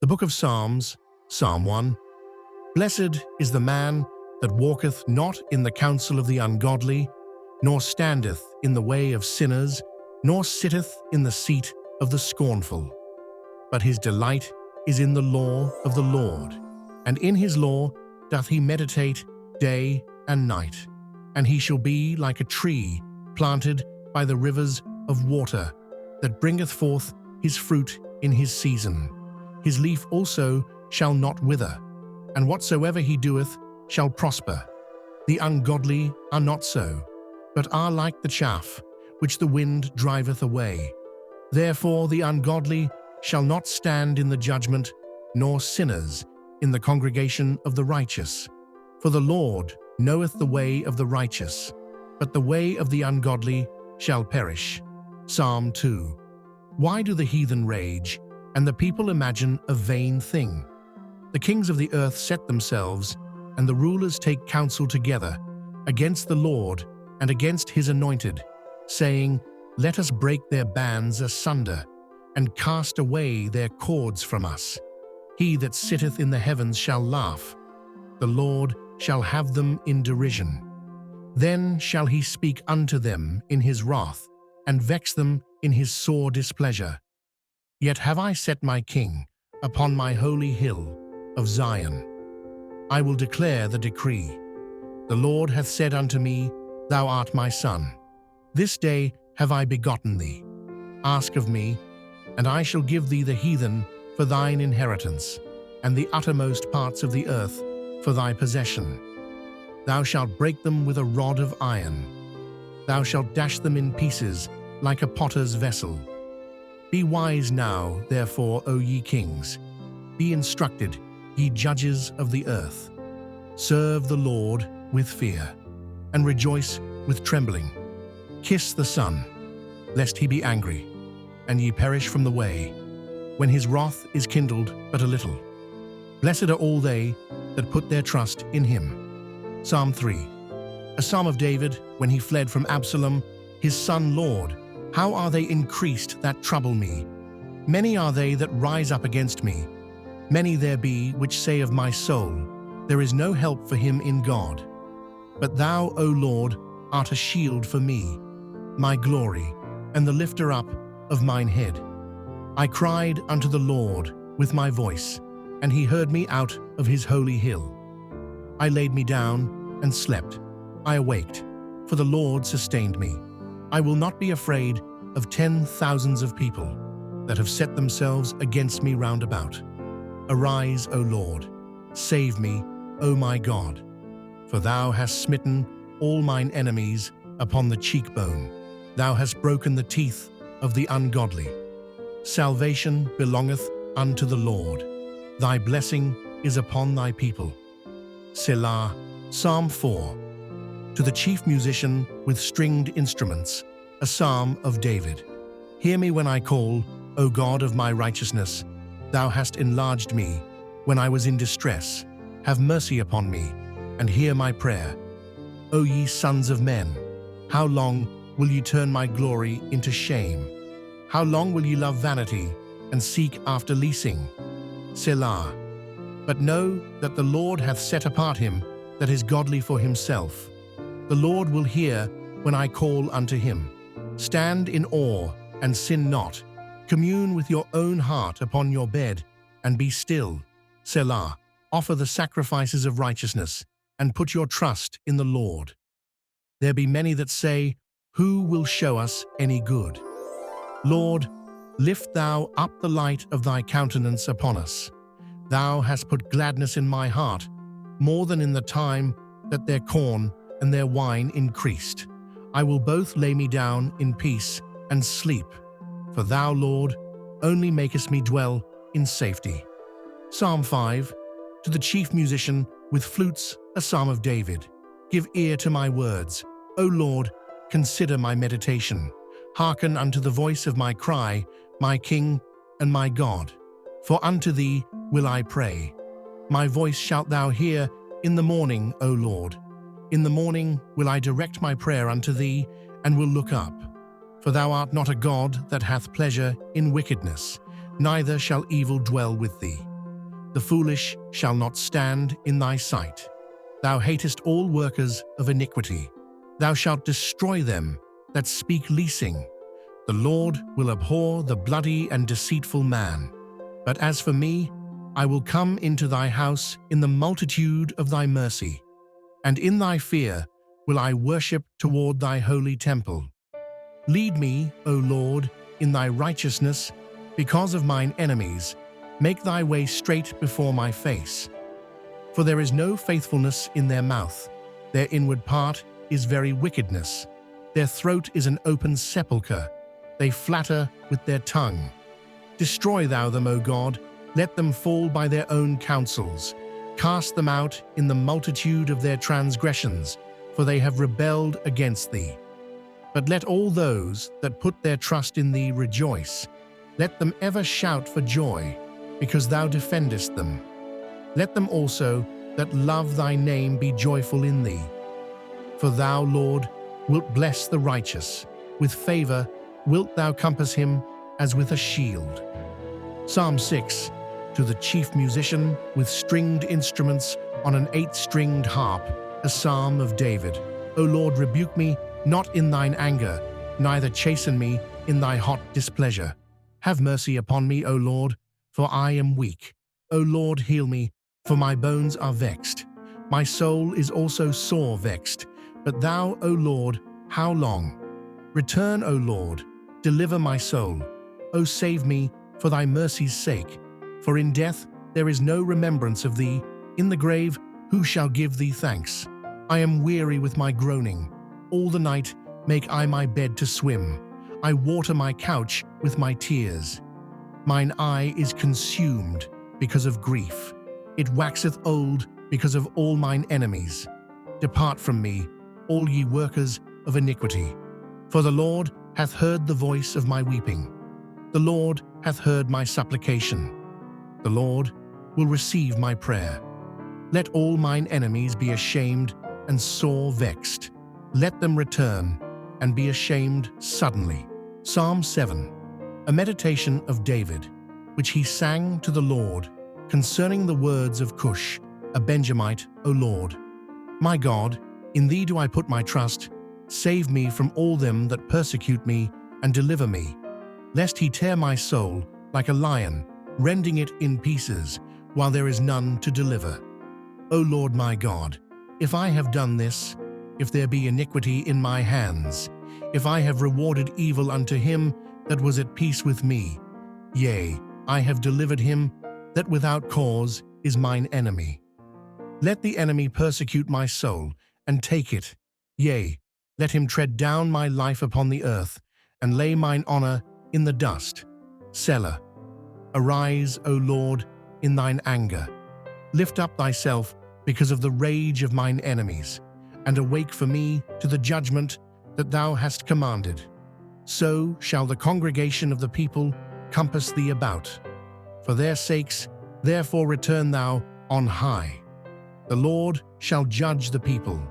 The Book of Psalms, Psalm 1. Blessed is the man that walketh not in the counsel of the ungodly, nor standeth in the way of sinners, nor sitteth in the seat of the scornful. But his delight is in the law of the Lord, and in his law doth he meditate day and night. And he shall be like a tree planted by the rivers of water, that bringeth forth his fruit in his season. His leaf also shall not wither, and whatsoever he doeth shall prosper. The ungodly are not so, but are like the chaff, which the wind driveth away. Therefore the ungodly shall not stand in the judgment, nor sinners in the congregation of the righteous. For the Lord knoweth the way of the righteous, but the way of the ungodly shall perish. Psalm 2. Why do the heathen rage, and the people imagine a vain thing? The kings of the earth set themselves, and the rulers take counsel together, against the Lord and against his anointed, saying, Let us break their bands asunder, and cast away their cords from us. He that sitteth in the heavens shall laugh. The Lord shall have them in derision. Then shall he speak unto them in his wrath, and vex them in his sore displeasure. Yet have I set my king upon my holy hill of Zion. I will declare the decree. The Lord hath said unto me, Thou art my son. This day have I begotten thee. Ask of me, and I shall give thee the heathen for thine inheritance, and the uttermost parts of the earth for thy possession. Thou shalt break them with a rod of iron. Thou shalt dash them in pieces like a potter's vessel. Be wise now, therefore, O ye kings. Be instructed, ye judges of the earth. Serve the Lord with fear, and rejoice with trembling. Kiss the Son, lest he be angry, and ye perish from the way, when his wrath is kindled but a little. Blessed are all they that put their trust in him. Psalm 3. A psalm of David, when he fled from Absalom, his son. Lord, how are they increased that trouble me? Many are they that rise up against me. Many there be which say of my soul, There is no help for him in God. But thou, O Lord, art a shield for me, my glory, and the lifter up of mine head. I cried unto the Lord with my voice, and he heard me out of his holy hill. I laid me down and slept. I awaked, for the Lord sustained me. I will not be afraid of 10,000s of people that have set themselves against me round about. Arise, O Lord, save me, O my God. For thou hast smitten all mine enemies upon the cheekbone. Thou hast broken the teeth of the ungodly. Salvation belongeth unto the Lord. Thy blessing is upon thy people. Selah. Psalm 4. To the chief musician with stringed instruments, a psalm of David. Hear me when I call, O God of my righteousness. Thou hast enlarged me when I was in distress. Have mercy upon me, and hear my prayer. O ye sons of men, how long will ye turn my glory into shame? How long will ye love vanity, and seek after leasing? Selah. But know that the Lord hath set apart him that is godly for himself. The Lord will hear when I call unto him. Stand in awe, and sin not. Commune with your own heart upon your bed, and be still. Selah. Offer the sacrifices of righteousness, and put your trust in the Lord. There be many that say, Who will show us any good? Lord, lift thou up the light of thy countenance upon us. Thou hast put gladness in my heart, more than in the time that their corn and their wine increased. I will both lay me down in peace and sleep, for thou, Lord, only makest me dwell in safety. Psalm 5. To the chief musician with flutes, a psalm of David. Give ear to my words, O Lord, consider my meditation. Hearken unto the voice of my cry, my King and my God. For unto thee will I pray. My voice shalt thou hear in the morning, O Lord. In the morning will I direct my prayer unto thee, and will look up. For thou art not a God that hath pleasure in wickedness, neither shall evil dwell with thee. The foolish shall not stand in thy sight. Thou hatest all workers of iniquity. Thou shalt destroy them that speak leasing. The Lord will abhor the bloody and deceitful man. But as for me, I will come into thy house in the multitude of thy mercy, and in thy fear will I worship toward thy holy temple. Lead me, O Lord, in thy righteousness, because of mine enemies. Make thy way straight before my face. For there is no faithfulness in their mouth. Their inward part is very wickedness. Their throat is an open sepulchre. They flatter with their tongue. Destroy thou them, O God. Let them fall by their own counsels. Cast them out in the multitude of their transgressions, for they have rebelled against thee. But let all those that put their trust in thee rejoice. Let them ever shout for joy, because thou defendest them. Let them also that love thy name be joyful in thee. For thou, Lord, wilt bless the righteous. With favor wilt thou compass him as with a shield. Psalm 6. To the chief musician with stringed instruments on an 8-stringed harp, a psalm of David. O Lord, rebuke me not in thine anger, neither chasten me in thy hot displeasure. Have mercy upon me, O Lord, for I am weak. O Lord, heal me, for my bones are vexed. My soul is also sore vexed. But thou, O Lord, how long? Return, O Lord, deliver my soul. O save me for thy mercy's sake. For in death there is no remembrance of thee. In the grave who shall give thee thanks? I am weary with my groaning. All the night make I my bed to swim. I water my couch with my tears. Mine eye is consumed because of grief. It waxeth old because of all mine enemies. Depart from me, all ye workers of iniquity. For the Lord hath heard the voice of my weeping. The Lord hath heard my supplication. The Lord will receive my prayer. Let all mine enemies be ashamed and sore vexed. Let them return and be ashamed suddenly. Psalm 7. A meditation of David, which he sang to the Lord, concerning the words of Cush, a Benjamite, O Lord. My God, in thee do I put my trust. Save me from all them that persecute me, and deliver me, lest he tear my soul like a lion, rending it in pieces, while there is none to deliver. O Lord my God, if I have done this, if there be iniquity in my hands, if I have rewarded evil unto him that was at peace with me, yea, I have delivered him that without cause is mine enemy. Let the enemy persecute my soul, and take it, yea, let him tread down my life upon the earth, and lay mine honor in the dust. Selah. Arise, O Lord, in thine anger. Lift up thyself because of the rage of mine enemies, and awake for me to the judgment that thou hast commanded. So shall the congregation of the people compass thee about. For their sakes, therefore return thou on high. The Lord shall judge the people.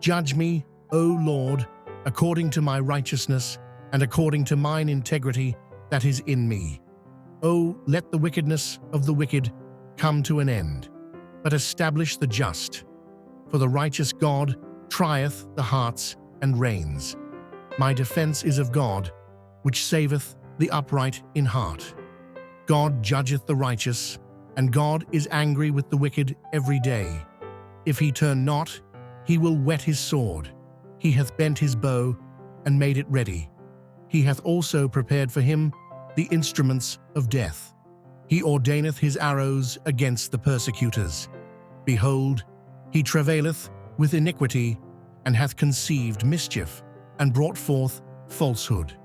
Judge me, O Lord, according to my righteousness, and according to mine integrity that is in me. O let the wickedness of the wicked come to an end, but establish the just. For the righteous God trieth the hearts and reigns. My defense is of God, which saveth the upright in heart. God judgeth the righteous, and God is angry with the wicked every day. If he turn not, he will whet his sword. He hath bent his bow, and made it ready. He hath also prepared for him the instruments of death. He ordaineth his arrows against the persecutors. Behold, he travaileth with iniquity, and hath conceived mischief, and brought forth falsehood.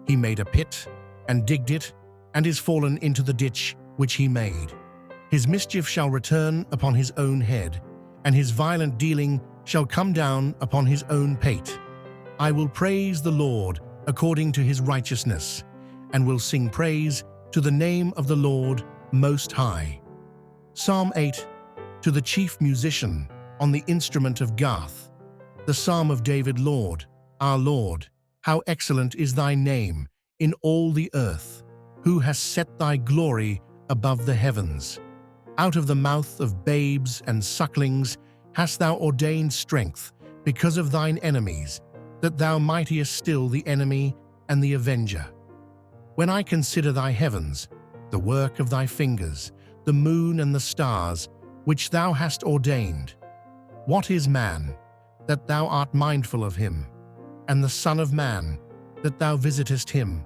He made a pit, and digged it, and is fallen into the ditch which he made. His mischief shall return upon his own head, and his violent dealing shall come down upon his own pate. I will praise the Lord according to his righteousness, and will sing praise to the name of the Lord Most High. Psalm 8. To the chief musician on the instrument of Garth, the Psalm of David. Lord, our Lord, how excellent is thy name in all the earth. who has set thy glory above the heavens. Out of the mouth of babes and sucklings hast thou ordained strength because of thine enemies, that thou mightiest still the enemy and the avenger. When I consider thy heavens, the work of thy fingers, the moon and the stars, which thou hast ordained, what is man, that thou art mindful of him, and the Son of Man, that thou visitest him?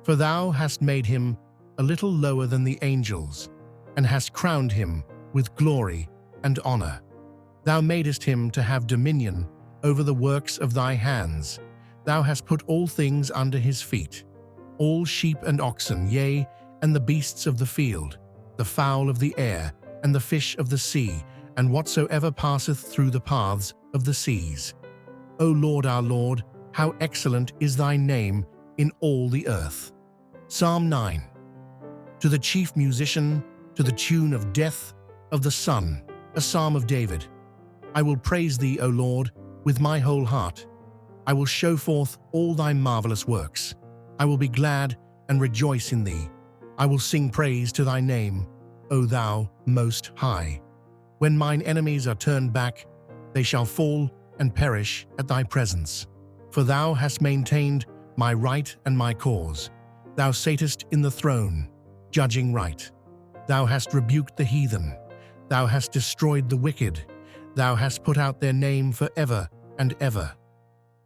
For thou hast made him a little lower than the angels, and hast crowned him with glory and honor. Thou madest him to have dominion over the works of thy hands. Thou hast put all things under his feet, all sheep and oxen, yea, and the beasts of the field, the fowl of the air, and the fish of the sea, and whatsoever passeth through the paths of the seas. O Lord our Lord, how excellent is thy name in all the earth. Psalm 9. To the chief musician, to the tune of Death of the Son, a psalm of David. I will praise thee, O Lord, with my whole heart. I will show forth all thy marvelous works. I will be glad and rejoice in thee. I will sing praise to thy name, O thou Most High. When mine enemies are turned back, they shall fall and perish at thy presence. For thou hast maintained my right and my cause. Thou satest in the throne, judging right. Thou hast rebuked the heathen. Thou hast destroyed the wicked. Thou hast put out their name for ever and ever.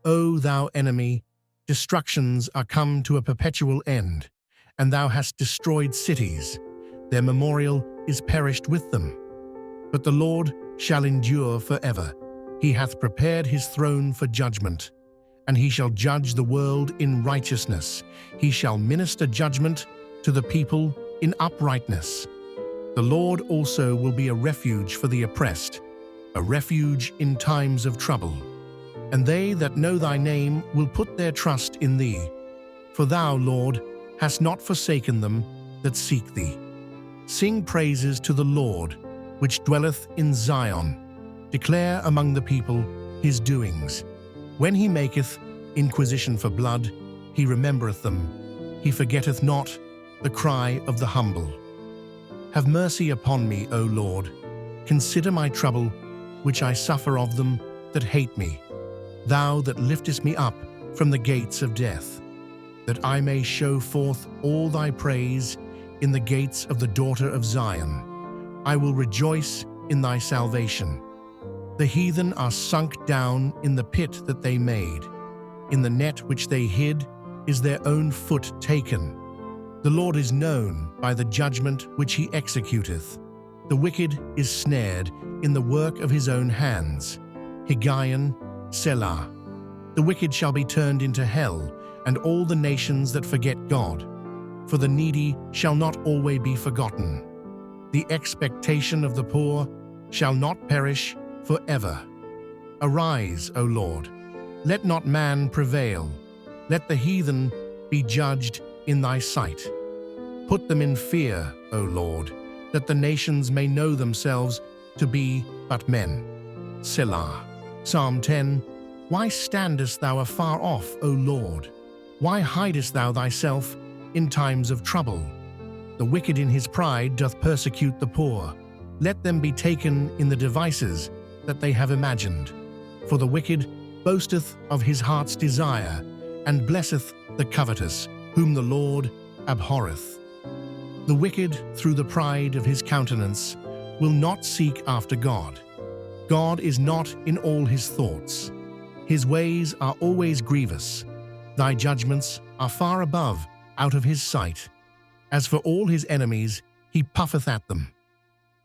O thou enemy, destructions are come to a perpetual end, and thou hast destroyed cities. Their memorial is perished with them. But the Lord shall endure forever. He hath prepared his throne for judgment, and he shall judge the world in righteousness. He shall minister judgment to the people in uprightness. The Lord also will be a refuge for the oppressed, a refuge in times of trouble. And they that know thy name will put their trust in thee. For thou, Lord, hast not forsaken them that seek thee. Sing praises to the Lord, which dwelleth in Zion. Declare among the people his doings. When he maketh inquisition for blood, he remembereth them. He forgetteth not the cry of the humble. Have mercy upon me, O Lord. Consider my trouble, which I suffer of them that hate me. Thou that liftest me up from the gates of death, that I may show forth all thy praise in the gates of the daughter of Zion. I will rejoice in thy salvation. The heathen are sunk down in the pit that they made. In the net which they hid is their own foot taken. The Lord is known by the judgment which he executeth. The wicked is snared in the work of his own hands. Higgaion, Selah. The wicked shall be turned into hell, and all the nations that forget God. For the needy shall not always be forgotten. The expectation of the poor shall not perish forever. Arise, O Lord. Let not man prevail. Let the heathen be judged in thy sight. Put them in fear, O Lord, that the nations may know themselves to be but men. Selah. Psalm 10. Why standest thou afar off, O Lord? Why hidest thou thyself in times of trouble? The wicked in his pride doth persecute the poor. Let them be taken in the devices that they have imagined. For the wicked boasteth of his heart's desire, and blesseth the covetous, whom the Lord abhorreth. The wicked, through the pride of his countenance, will not seek after God. God is not in all his thoughts. His ways are always grievous. Thy judgments are far above, out of his sight. As for all his enemies, he puffeth at them.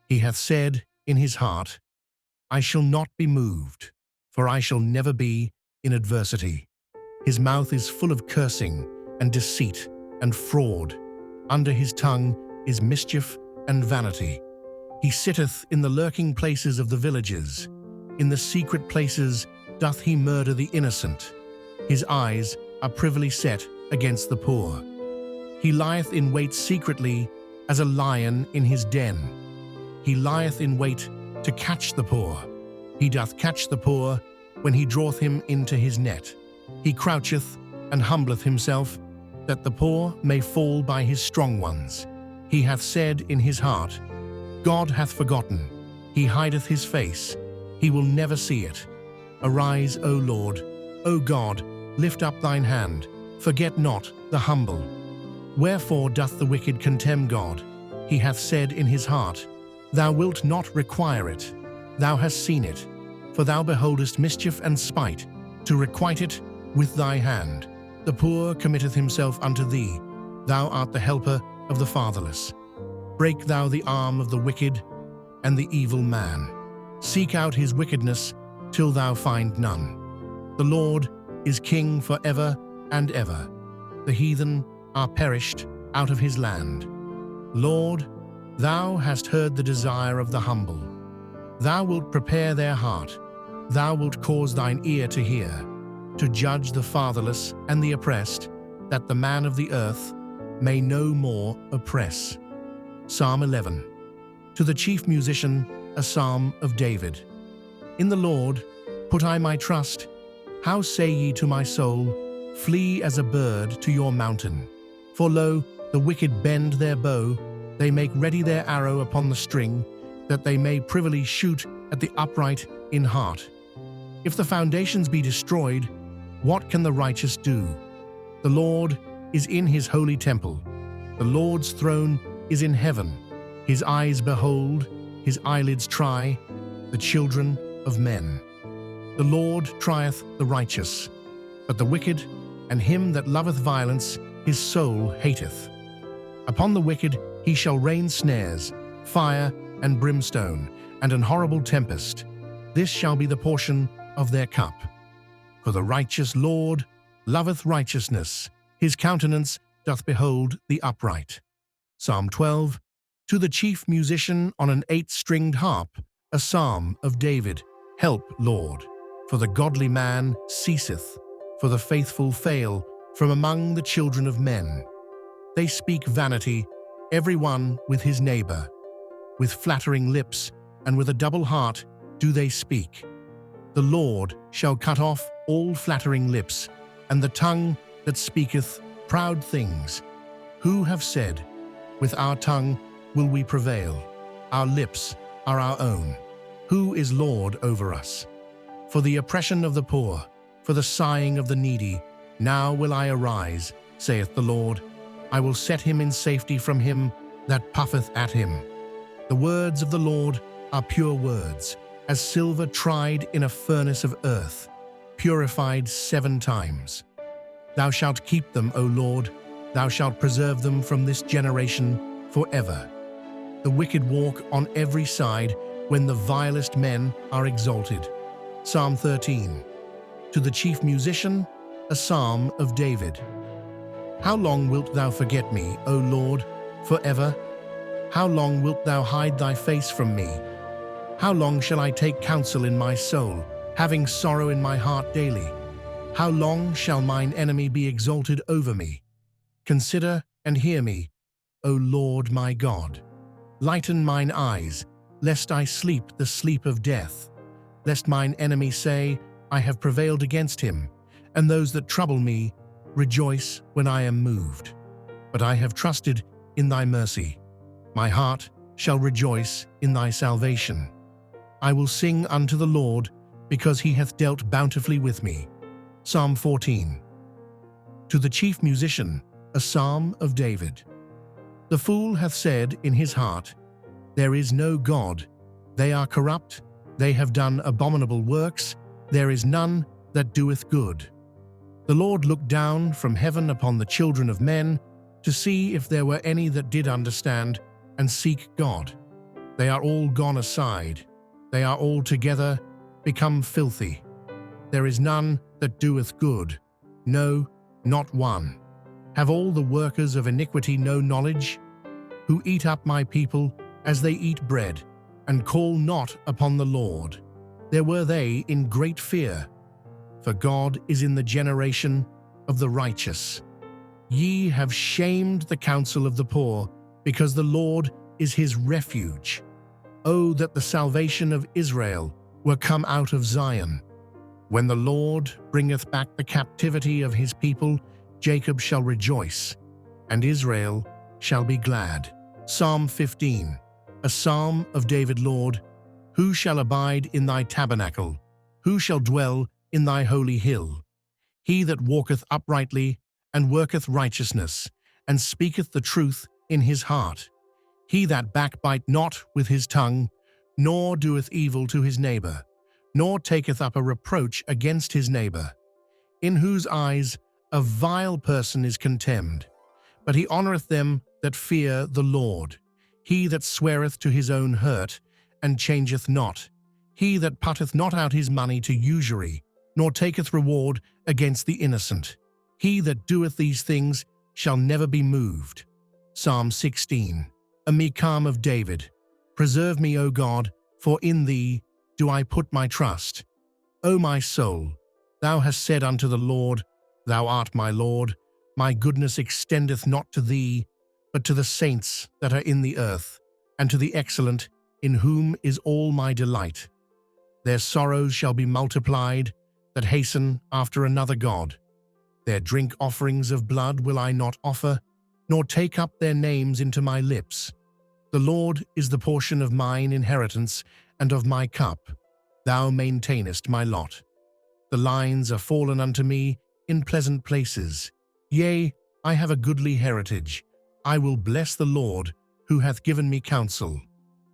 He hath said in his heart, I shall not be moved, for I shall never be in adversity. His mouth is full of cursing and deceit and fraud. Under his tongue is mischief and vanity. He sitteth in the lurking places of the villages. In the secret places doth he murder the innocent. His eyes are privily set against the poor. He lieth in wait secretly as a lion in his den. He lieth in wait to catch the poor. He doth catch the poor when he draweth him into his net. He croucheth and humbleth himself. that the poor may fall by his strong ones. He hath said in his heart, God hath forgotten, he hideth his face, he will never see it. Arise, O Lord, O God, lift up thine hand, forget not the humble. Wherefore doth the wicked contemn God? He hath said in his heart, Thou wilt not require it. Thou hast seen it, for thou beholdest mischief and spite, to requite it with thy hand. The poor committeth himself unto thee, thou art the helper of the fatherless. Break thou the arm of the wicked and the evil man. Seek out his wickedness till thou find none. The Lord is king for ever and ever. The heathen are perished out of his land. Lord, thou hast heard the desire of the humble. Thou wilt prepare their heart. Thou wilt cause thine ear to hear, to judge the fatherless and the oppressed, that the man of the earth may no more oppress. Psalm 11. To the chief musician, a psalm of David. In the Lord put I my trust. How say ye to my soul, Flee as a bird to your mountain? For lo, the wicked bend their bow, they make ready their arrow upon the string, that they may privily shoot at the upright in heart. If the foundations be destroyed, what can the righteous do? The Lord is in his holy temple. The Lord's throne is in heaven. His eyes behold, his eyelids try, the children of men. The Lord trieth the righteous, but the wicked and him that loveth violence his soul hateth. Upon the wicked he shall rain snares, fire and brimstone, and an horrible tempest. This shall be the portion of their cup. For the righteous Lord loveth righteousness, his countenance doth behold the upright. Psalm 12. To the chief musician on an 8-stringed harp, a psalm of David. Help, Lord, for the godly man ceaseth, for the faithful fail from among the children of men. They speak vanity, every one with his neighbor. With flattering lips and with a double heart do they speak. The Lord shall cut off all flattering lips, and the tongue that speaketh proud things. Who have said, With our tongue will we prevail? Our lips are our own. Who is Lord over us? For the oppression of the poor, for the sighing of the needy, now will I arise, saith the Lord. I will set him in safety from him that puffeth at him. The words of the Lord are pure words, as silver tried in a furnace of earth, purified 7 times. Thou shalt keep them, O Lord, thou shalt preserve them from this generation forever. The wicked walk on every side when the vilest men are exalted. Psalm 13. To the chief musician, a psalm of David. How long wilt thou forget me, O Lord, forever? How long wilt thou hide thy face from me? How long shall I take counsel in my soul, having sorrow in my heart daily? How long shall mine enemy be exalted over me? Consider and hear me, O Lord my God. Lighten mine eyes, lest I sleep the sleep of death, lest mine enemy say, I have prevailed against him, and those that trouble me rejoice when I am moved. But I have trusted in thy mercy. My heart shall rejoice in thy salvation. I will sing unto the Lord, because he hath dealt bountifully with me. Psalm 14. To the chief musician, a psalm of David. The fool hath said in his heart, There is no God. They are corrupt, they have done abominable works, there is none that doeth good. The Lord looked down from heaven upon the children of men, to see if there were any that did understand and seek God. They are all gone aside, they are all together become filthy. There is none that doeth good, no, not one. Have all the workers of iniquity no knowledge? Who eat up my people as they eat bread, and call not upon the Lord. There were they in great fear. For God is in the generation of the righteous. Ye have shamed the counsel of the poor, because the Lord is his refuge. Oh, that the salvation of Israel were come out of Zion. When the Lord bringeth back the captivity of his people, Jacob shall rejoice, and Israel shall be glad. Psalm 15, a psalm of David. Lord, who shall abide in thy tabernacle? Who shall dwell in thy holy hill? He that walketh uprightly, and worketh righteousness, and speaketh the truth in his heart. He that backbite not with his tongue, nor doeth evil to his neighbor, nor taketh up a reproach against his neighbor, in whose eyes a vile person is contemned. But he honoureth them that fear the Lord. He that sweareth to his own hurt, and changeth not. He that putteth not out his money to usury, nor taketh reward against the innocent. He that doeth these things shall never be moved. Psalm 16, a psalm of David. Preserve me, O God, for in thee do I put my trust. O my soul, thou hast said unto the Lord, Thou art my Lord. My goodness extendeth not to thee, but to the saints that are in the earth, and to the excellent, in whom is all my delight. Their sorrows shall be multiplied, that hasten after another god. Their drink offerings of blood will I not offer, nor take up their names into my lips. The Lord is the portion of mine inheritance and of my cup. Thou maintainest my lot. The lines are fallen unto me in pleasant places. Yea, I have a goodly heritage. I will bless the Lord, who hath given me counsel.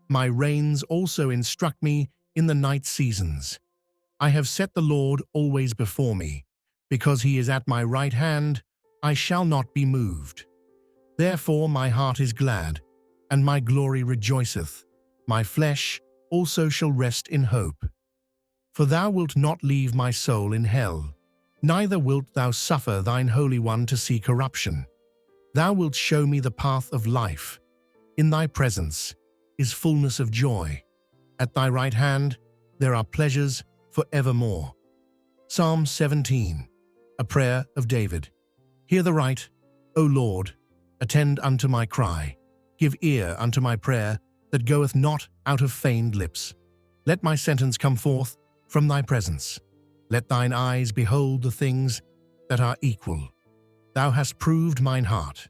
My reins also instruct me in the night seasons. I have set the Lord always before me. Because he is at my right hand, I shall not be moved. Therefore my heart is glad, and my glory rejoiceth. My flesh also shall rest in hope. For thou wilt not leave my soul in hell, neither wilt thou suffer thine Holy One to see corruption. Thou wilt show me the path of life. In thy presence is fullness of joy. At thy right hand there are pleasures for evermore. Psalm 17, a prayer of David. Hear the right, O Lord, attend unto my cry. Give ear unto my prayer that goeth not out of feigned lips. Let my sentence come forth from thy presence. Let thine eyes behold the things that are equal. Thou hast proved mine heart.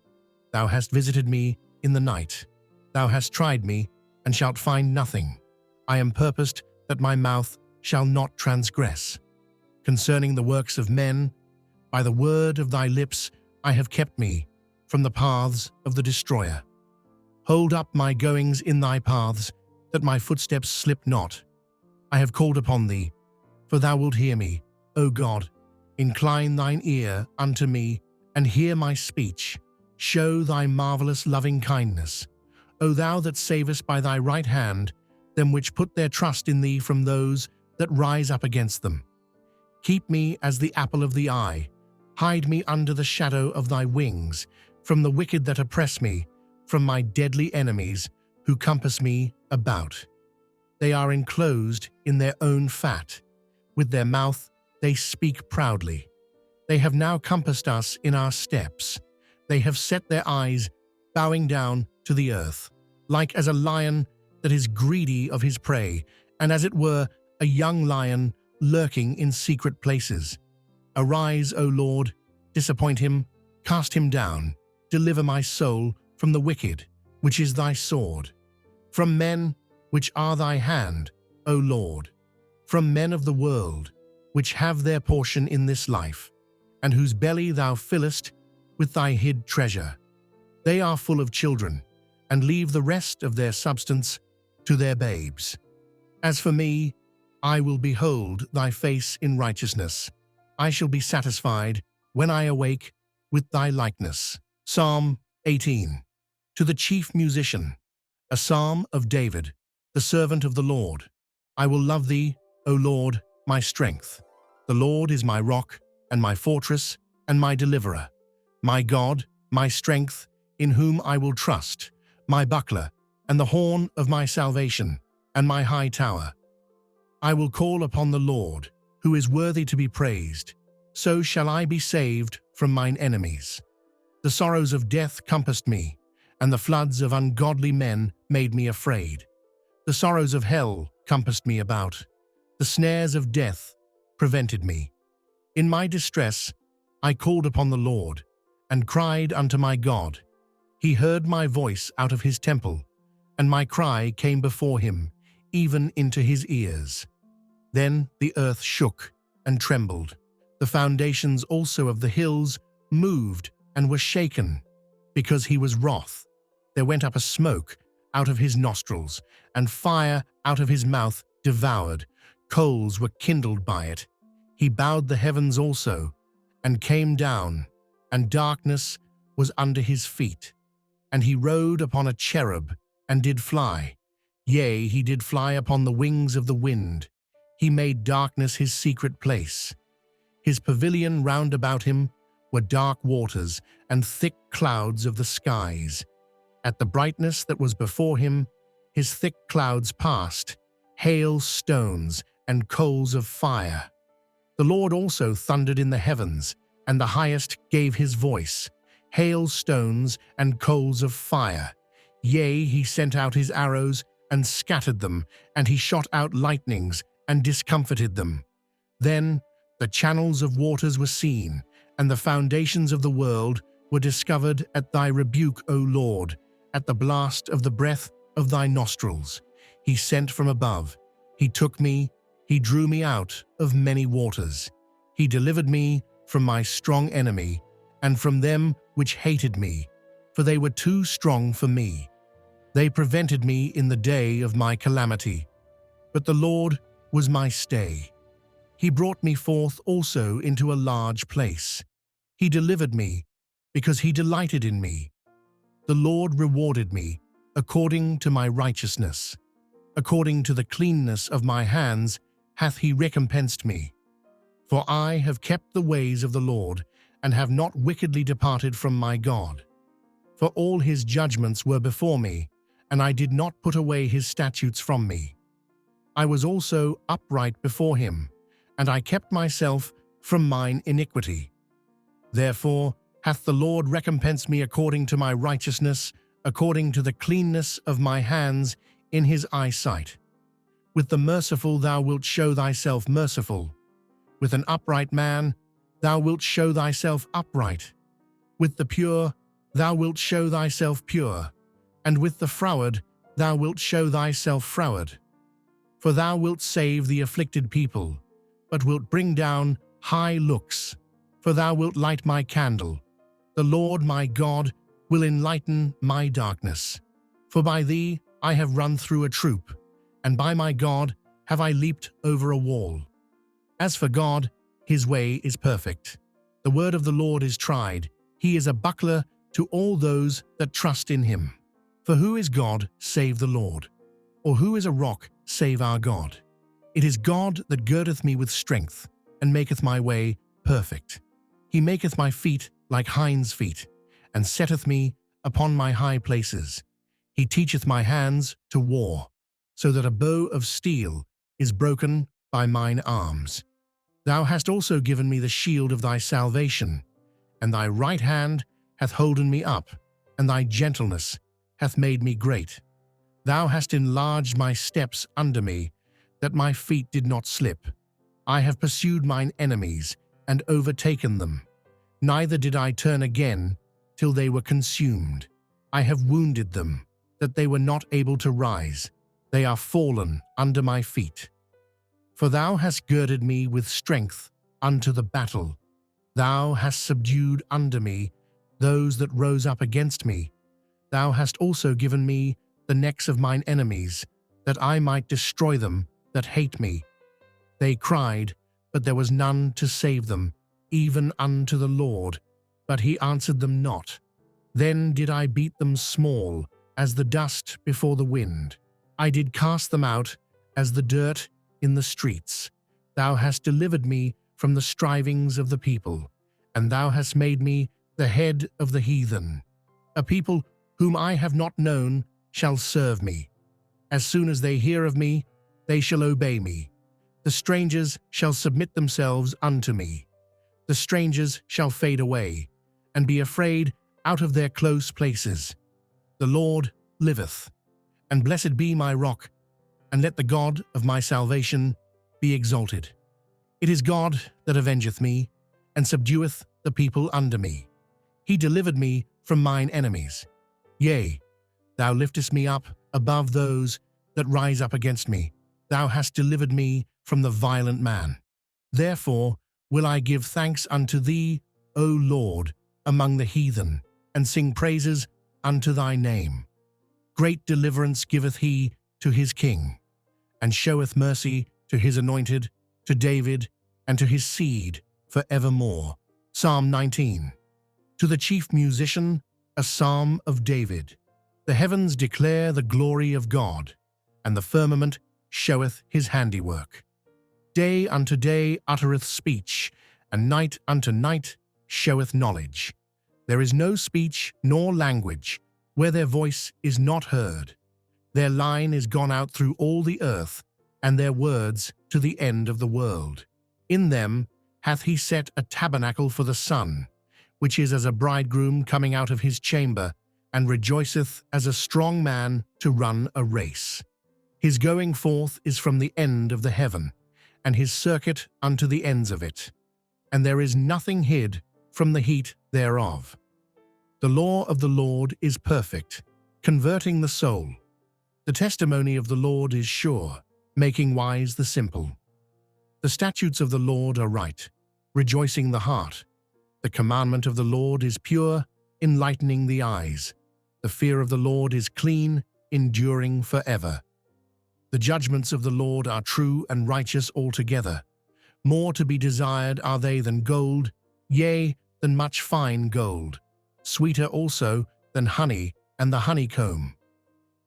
Thou hast visited me in the night. Thou hast tried me, and shalt find nothing. I am purposed that my mouth shall not transgress. Concerning the works of men, by the word of thy lips I have kept me from the paths of the destroyer. Hold up my goings in thy paths, that my footsteps slip not. I have called upon thee, for thou wilt hear me, O God. Incline thine ear unto me, and hear my speech. Show thy marvellous loving kindness. O thou that savest by thy right hand them which put their trust in thee from those that rise up against them. Keep me as the apple of the eye. Hide me under the shadow of thy wings, from the wicked that oppress me, from my deadly enemies who compass me about. They are enclosed in their own fat. With their mouth they speak proudly. They have now compassed us in our steps. They have set their eyes, bowing down to the earth, like as a lion that is greedy of his prey, and as it were a young lion lurking in secret places. Arise, O Lord, disappoint him, cast him down, deliver my soul from the wicked, which is thy sword, from men which are thy hand, O Lord, from men of the world, which have their portion in this life, and whose belly thou fillest with thy hid treasure. They are full of children, and leave the rest of their substance to their babes. As for me, I will behold thy face in righteousness. I shall be satisfied when I awake with thy likeness. Psalm 18. To the chief musician, a psalm of David, the servant of the Lord. I will love thee, O Lord, my strength. The Lord is my rock, and my fortress, and my deliverer. My God, my strength, in whom I will trust, my buckler, and the horn of my salvation, and my high tower. I will call upon the Lord, who is worthy to be praised. So shall I be saved from mine enemies. The sorrows of death compassed me, and the floods of ungodly men made me afraid. The sorrows of hell compassed me about. The snares of death prevented me. In my distress, I called upon the Lord, and cried unto my God. He heard my voice out of his temple, and my cry came before him, even into his ears. Then the earth shook and trembled. The foundations also of the hills moved and were shaken, because he was wroth. There went up a smoke out of his nostrils, and fire out of his mouth devoured. Coals were kindled by it. He bowed the heavens also, and came down, and darkness was under his feet. And he rode upon a cherub, and did fly. Yea, he did fly upon the wings of the wind. He made darkness his secret place. His pavilion round about him were dark waters and thick clouds of the skies. At the brightness that was before him, his thick clouds passed, hail stones and coals of fire. The Lord also thundered in the heavens, and the highest gave his voice, hail stones and coals of fire. Yea, he sent out his arrows and scattered them, and he shot out lightnings and discomfited them. Then the channels of waters were seen, and the foundations of the world were discovered at thy rebuke, O Lord, at the blast of the breath of thy nostrils. He sent from above. He took me, he drew me out of many waters. He delivered me from my strong enemy, and from them which hated me, for they were too strong for me. They prevented me in the day of my calamity. But the Lord was my stay. He brought me forth also into a large place. He delivered me, because he delighted in me. The Lord rewarded me according to my righteousness. According to the cleanness of my hands hath he recompensed me. For I have kept the ways of the Lord, and have not wickedly departed from my God. For all his judgments were before me, and I did not put away his statutes from me. I was also upright before him, and I kept myself from mine iniquity. Therefore hath the Lord recompensed me according to my righteousness, according to the cleanness of my hands in his eyesight. With the merciful thou wilt show thyself merciful. With an upright man thou wilt show thyself upright. With the pure thou wilt show thyself pure, and with the froward thou wilt show thyself froward. For thou wilt save the afflicted people, but wilt bring down high looks. For thou wilt light my candle. The Lord my God will enlighten my darkness. For by thee I have run through a troop, and by my God have I leaped over a wall. As for God, his way is perfect. The word of the Lord is tried. He is a buckler to all those that trust in him. For who is God save the Lord? Or who is a rock save our God? It is God that girdeth me with strength, and maketh my way perfect. He maketh my feet like hinds' feet, and setteth me upon my high places. He teacheth my hands to war, so that a bow of steel is broken by mine arms. Thou hast also given me the shield of thy salvation, and thy right hand hath holden me up, and thy gentleness hath made me great. Thou hast enlarged my steps under me, that my feet did not slip. I have pursued mine enemies, and overtaken them. Neither did I turn again, till they were consumed. I have wounded them, that they were not able to rise. They are fallen under my feet. For thou hast girded me with strength unto the battle. Thou hast subdued under me those that rose up against me. Thou hast also given me the necks of mine enemies, that I might destroy them that hate me. They cried, but there was none to save them, even unto the Lord, but he answered them not. Then did I beat them small, as the dust before the wind. I did cast them out as the dirt in the streets. Thou hast delivered me from the strivings of the people, and thou hast made me the head of the heathen. A people whom I have not known shall serve me. As soon as they hear of me, they shall obey me. The strangers shall submit themselves unto me. The strangers shall fade away, and be afraid out of their close places. The Lord liveth, and blessed be my rock, and let the God of my salvation be exalted. It is God that avengeth me, and subdueth the people under me. He delivered me from mine enemies. Yea, thou liftest me up above those that rise up against me. Thou hast delivered me from the violent man. Therefore will I give thanks unto thee, O Lord, among the heathen, and sing praises unto thy name. Great deliverance giveth he to his king, and showeth mercy to his anointed, to David, and to his seed for evermore. Psalm 19. To the chief musician, a psalm of David. The heavens declare the glory of God, and the firmament showeth his handiwork. Day unto day uttereth speech, and night unto night showeth knowledge. There is no speech nor language where their voice is not heard. Their line is gone out through all the earth, and their words to the end of the world. In them hath he set a tabernacle for the sun, which is as a bridegroom coming out of his chamber, and rejoiceth as a strong man to run a race. His going forth is from the end of the heaven, and his circuit unto the ends of it. And there is nothing hid from the heat thereof. The law of the Lord is perfect, converting the soul. The testimony of the Lord is sure, making wise the simple. The statutes of the Lord are right, rejoicing the heart. The commandment of the Lord is pure, enlightening the eyes. The fear of the Lord is clean, enduring forever. The judgments of the Lord are true and righteous altogether. More to be desired are they than gold, yea, than much fine gold. Sweeter also than honey and the honeycomb.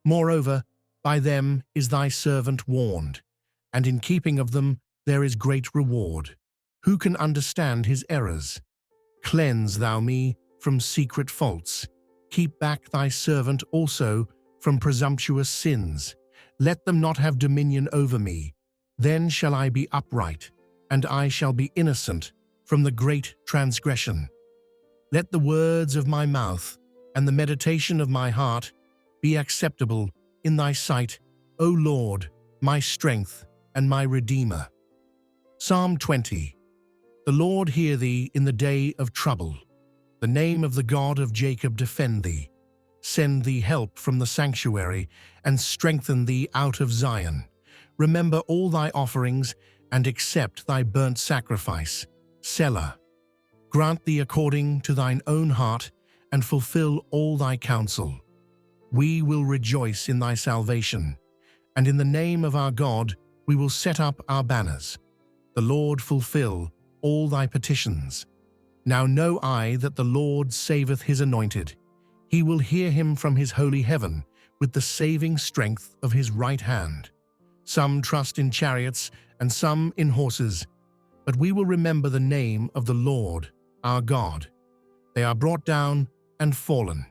Moreover, by them is thy servant warned, and in keeping of them there is great reward. Who can understand his errors? Cleanse thou me from secret faults. Keep back thy servant also from presumptuous sins. Let them not have dominion over me. Then shall I be upright, and I shall be innocent from the great transgression. Let the words of my mouth and the meditation of my heart be acceptable in thy sight, O Lord, my strength and my Redeemer. Psalm 20. The Lord hear thee in the day of trouble. The name of the God of Jacob defend thee. Send thee help from the sanctuary, and strengthen thee out of Zion. Remember all thy offerings, and accept thy burnt sacrifice. Selah. Grant thee according to thine own heart, and fulfill all thy counsel. We will rejoice in thy salvation, and in the name of our God we will set up our banners. The Lord fulfill all thy petitions. Now know I that the Lord saveth his anointed. He will hear him from his holy heaven with the saving strength of his right hand. Some trust in chariots and some in horses, but we will remember the name of the Lord our God. They are brought down and fallen,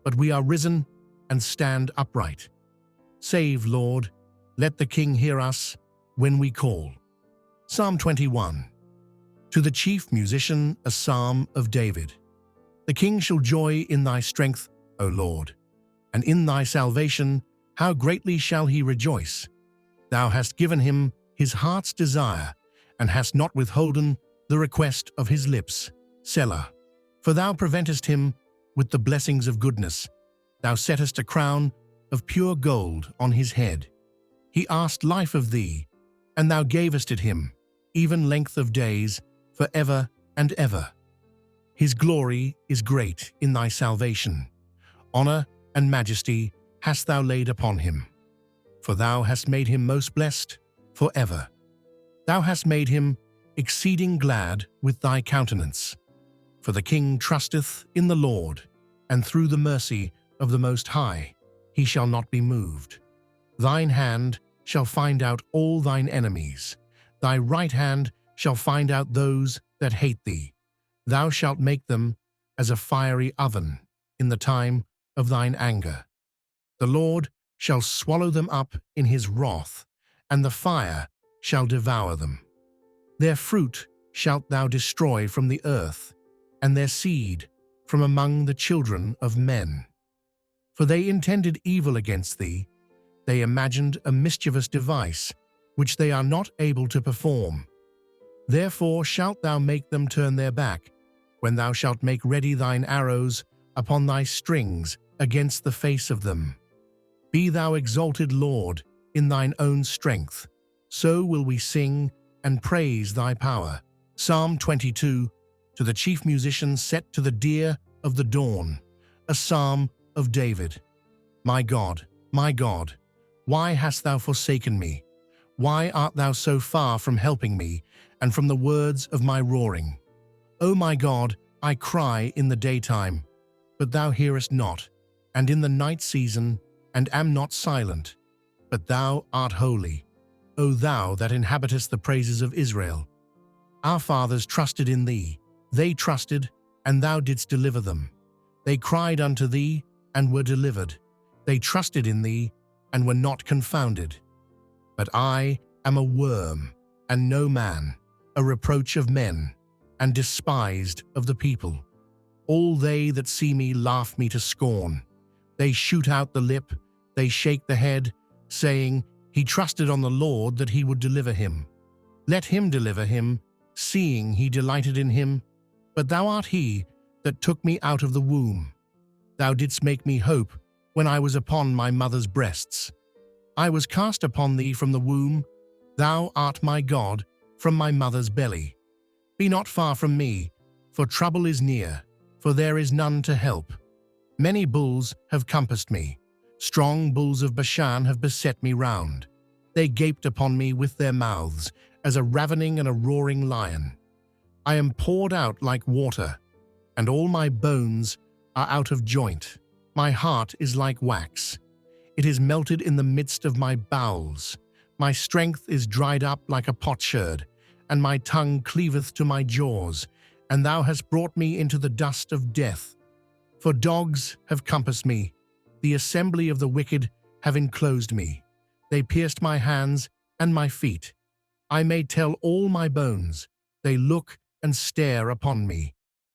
but we are risen and stand upright. Save, Lord, let the King hear us when we call. Psalm 21. To the chief musician, a psalm of David. The king shall joy in thy strength, O Lord, and in thy salvation how greatly shall he rejoice. Thou hast given him his heart's desire, and hast not withholden the request of his lips. Selah. For thou preventest him with the blessings of goodness. Thou settest a crown of pure gold on his head. He asked life of thee, and thou gavest it him, even length of days, for ever and ever. His glory is great in thy salvation. Honor and majesty hast thou laid upon him. For thou hast made him most blessed forever. Thou hast made him exceeding glad with thy countenance. For the king trusteth in the Lord, and through the mercy of the Most High he shall not be moved. Thine hand shall find out all thine enemies. Thy right hand shall find out those that hate thee. Thou shalt make them as a fiery oven in the time of thine anger. The Lord shall swallow them up in his wrath, and the fire shall devour them. Their fruit shalt thou destroy from the earth, and their seed from among the children of men. For they intended evil against thee, they imagined a mischievous device, which they are not able to perform. Therefore shalt thou make them turn their back, when thou shalt make ready thine arrows upon thy strings against the face of them. Be thou exalted, Lord, in thine own strength. So will we sing and praise thy power. Psalm 22, to the chief musician set to the deer of the dawn, a psalm of David. My God, why hast thou forsaken me? Why art thou so far from helping me, and from the words of my roaring? O my God, I cry in the daytime, but thou hearest not, and in the night season, and am not silent. But thou art holy, O thou that inhabitest the praises of Israel. Our fathers trusted in thee, they trusted, and thou didst deliver them. They cried unto thee, and were delivered. They trusted in thee, and were not confounded. But I am a worm, and no man, a reproach of men, and despised of the people. All they that see me laugh me to scorn. They shoot out the lip, they shake the head, saying, He trusted on the Lord that he would deliver him. Let him deliver him, seeing he delighted in him. But thou art he that took me out of the womb. Thou didst make me hope when I was upon my mother's breasts. I was cast upon thee from the womb. Thou art my God from my mother's belly. Be not far from me, for trouble is near, for there is none to help. Many bulls have compassed me. Strong bulls of Bashan have beset me round. They gaped upon me with their mouths, as a ravening and a roaring lion. I am poured out like water, and all my bones are out of joint. My heart is like wax. It is melted in the midst of my bowels. My strength is dried up like a potsherd, and my tongue cleaveth to my jaws, and thou hast brought me into the dust of death. For dogs have compassed me, the assembly of the wicked have enclosed me. They pierced my hands and my feet. I may tell all my bones. They look and stare upon me.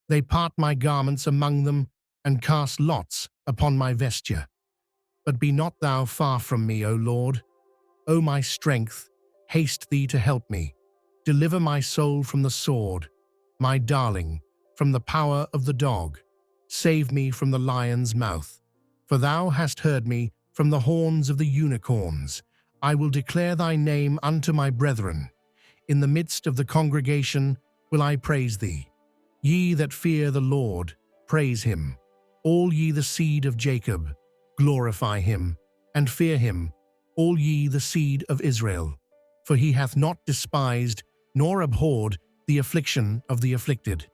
They part my garments among them, and cast lots upon my vesture. But be not thou far from me, O Lord. O my strength, haste thee to help me. Deliver my soul from the sword, my darling, from the power of the dog. Save me from the lion's mouth. For thou hast heard me from the horns of the unicorns. I will declare thy name unto my brethren. In the midst of the congregation will I praise thee. Ye that fear the Lord, praise him. All ye the seed of Jacob, glorify him, and fear him, all ye the seed of Israel. For he hath not despised nor abhorred the affliction of the afflicted.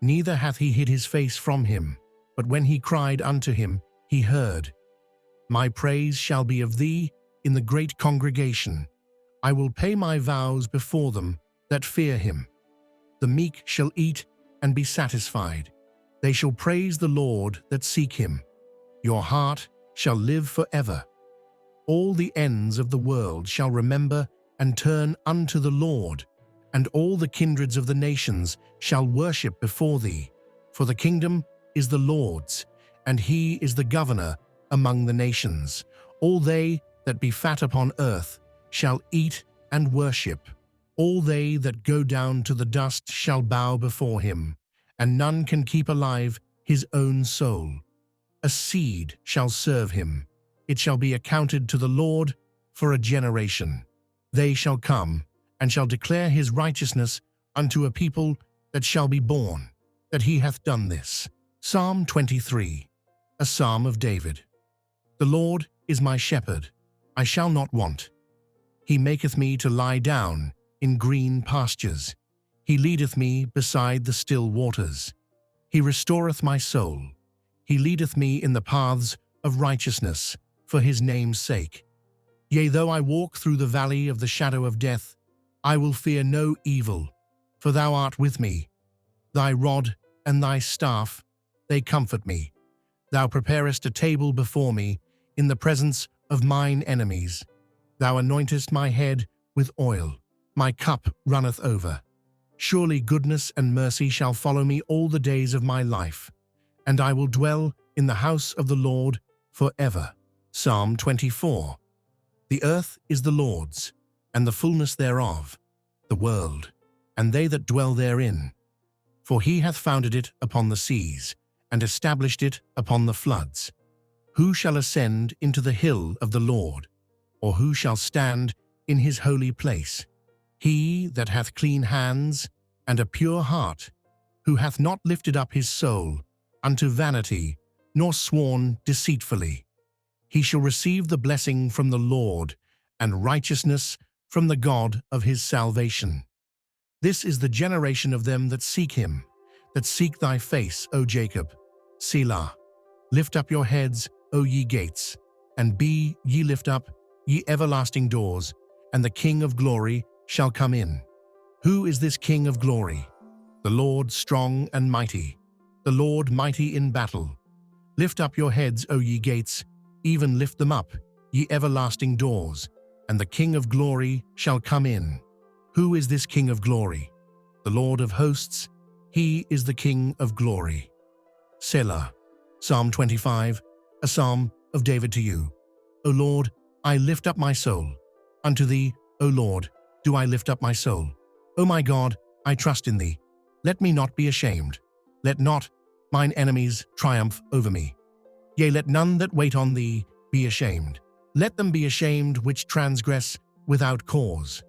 Neither hath he hid his face from him, but when he cried unto him, he heard. My praise shall be of thee in the great congregation. I will pay my vows before them that fear him. The meek shall eat and be satisfied. They shall praise the Lord that seek him. Your heart shall live forever. All the ends of the world shall remember and turn unto the Lord, and all the kindreds of the nations shall worship before thee. For the kingdom is the Lord's, and he is the governor among the nations. All they that be fat upon earth shall eat and worship. All they that go down to the dust shall bow before him, and none can keep alive his own soul. A seed shall serve him. It shall be accounted to the Lord for a generation. They shall come and shall declare his righteousness unto a people that shall be born, that he hath done this. Psalm 23, a psalm of David. The Lord is my shepherd, I shall not want. He maketh me to lie down in green pastures. He leadeth me beside the still waters. He restoreth my soul. He leadeth me in the paths of righteousness for his name's sake. Yea, though I walk through the valley of the shadow of death, I will fear no evil, for thou art with me. Thy rod and thy staff, they comfort me. Thou preparest a table before me in the presence of mine enemies. Thou anointest my head with oil. My cup runneth over. Surely goodness and mercy shall follow me all the days of my life, and I will dwell in the house of the Lord forever. Psalm 24. The earth is the Lord's, and the fullness thereof, the world, and they that dwell therein. For he hath founded it upon the seas, and established it upon the floods. Who shall ascend into the hill of the Lord? Or who shall stand in his holy place? He that hath clean hands and a pure heart, who hath not lifted up his soul unto vanity, nor sworn deceitfully. He shall receive the blessing from the Lord, and righteousness from the God of his salvation. This is the generation of them that seek him, that seek thy face, O Jacob. Selah. Lift up your heads, O ye gates, and be ye lift up, ye everlasting doors, and the King of glory shall come in. Who is this King of glory? The Lord strong and mighty, the Lord mighty in battle. Lift up your heads, O ye gates, even lift them up, ye everlasting doors, and the King of glory shall come in. Who is this King of glory? The Lord of hosts, he is the King of glory. Selah. Psalm 25, a psalm of David to you. O Lord, I lift up my soul. Unto thee, O Lord, do I lift up my soul. O my God, I trust in thee. Let me not be ashamed. Let not mine enemies triumph over me. Yea, let none that wait on thee be ashamed. Let them be ashamed which transgress without cause.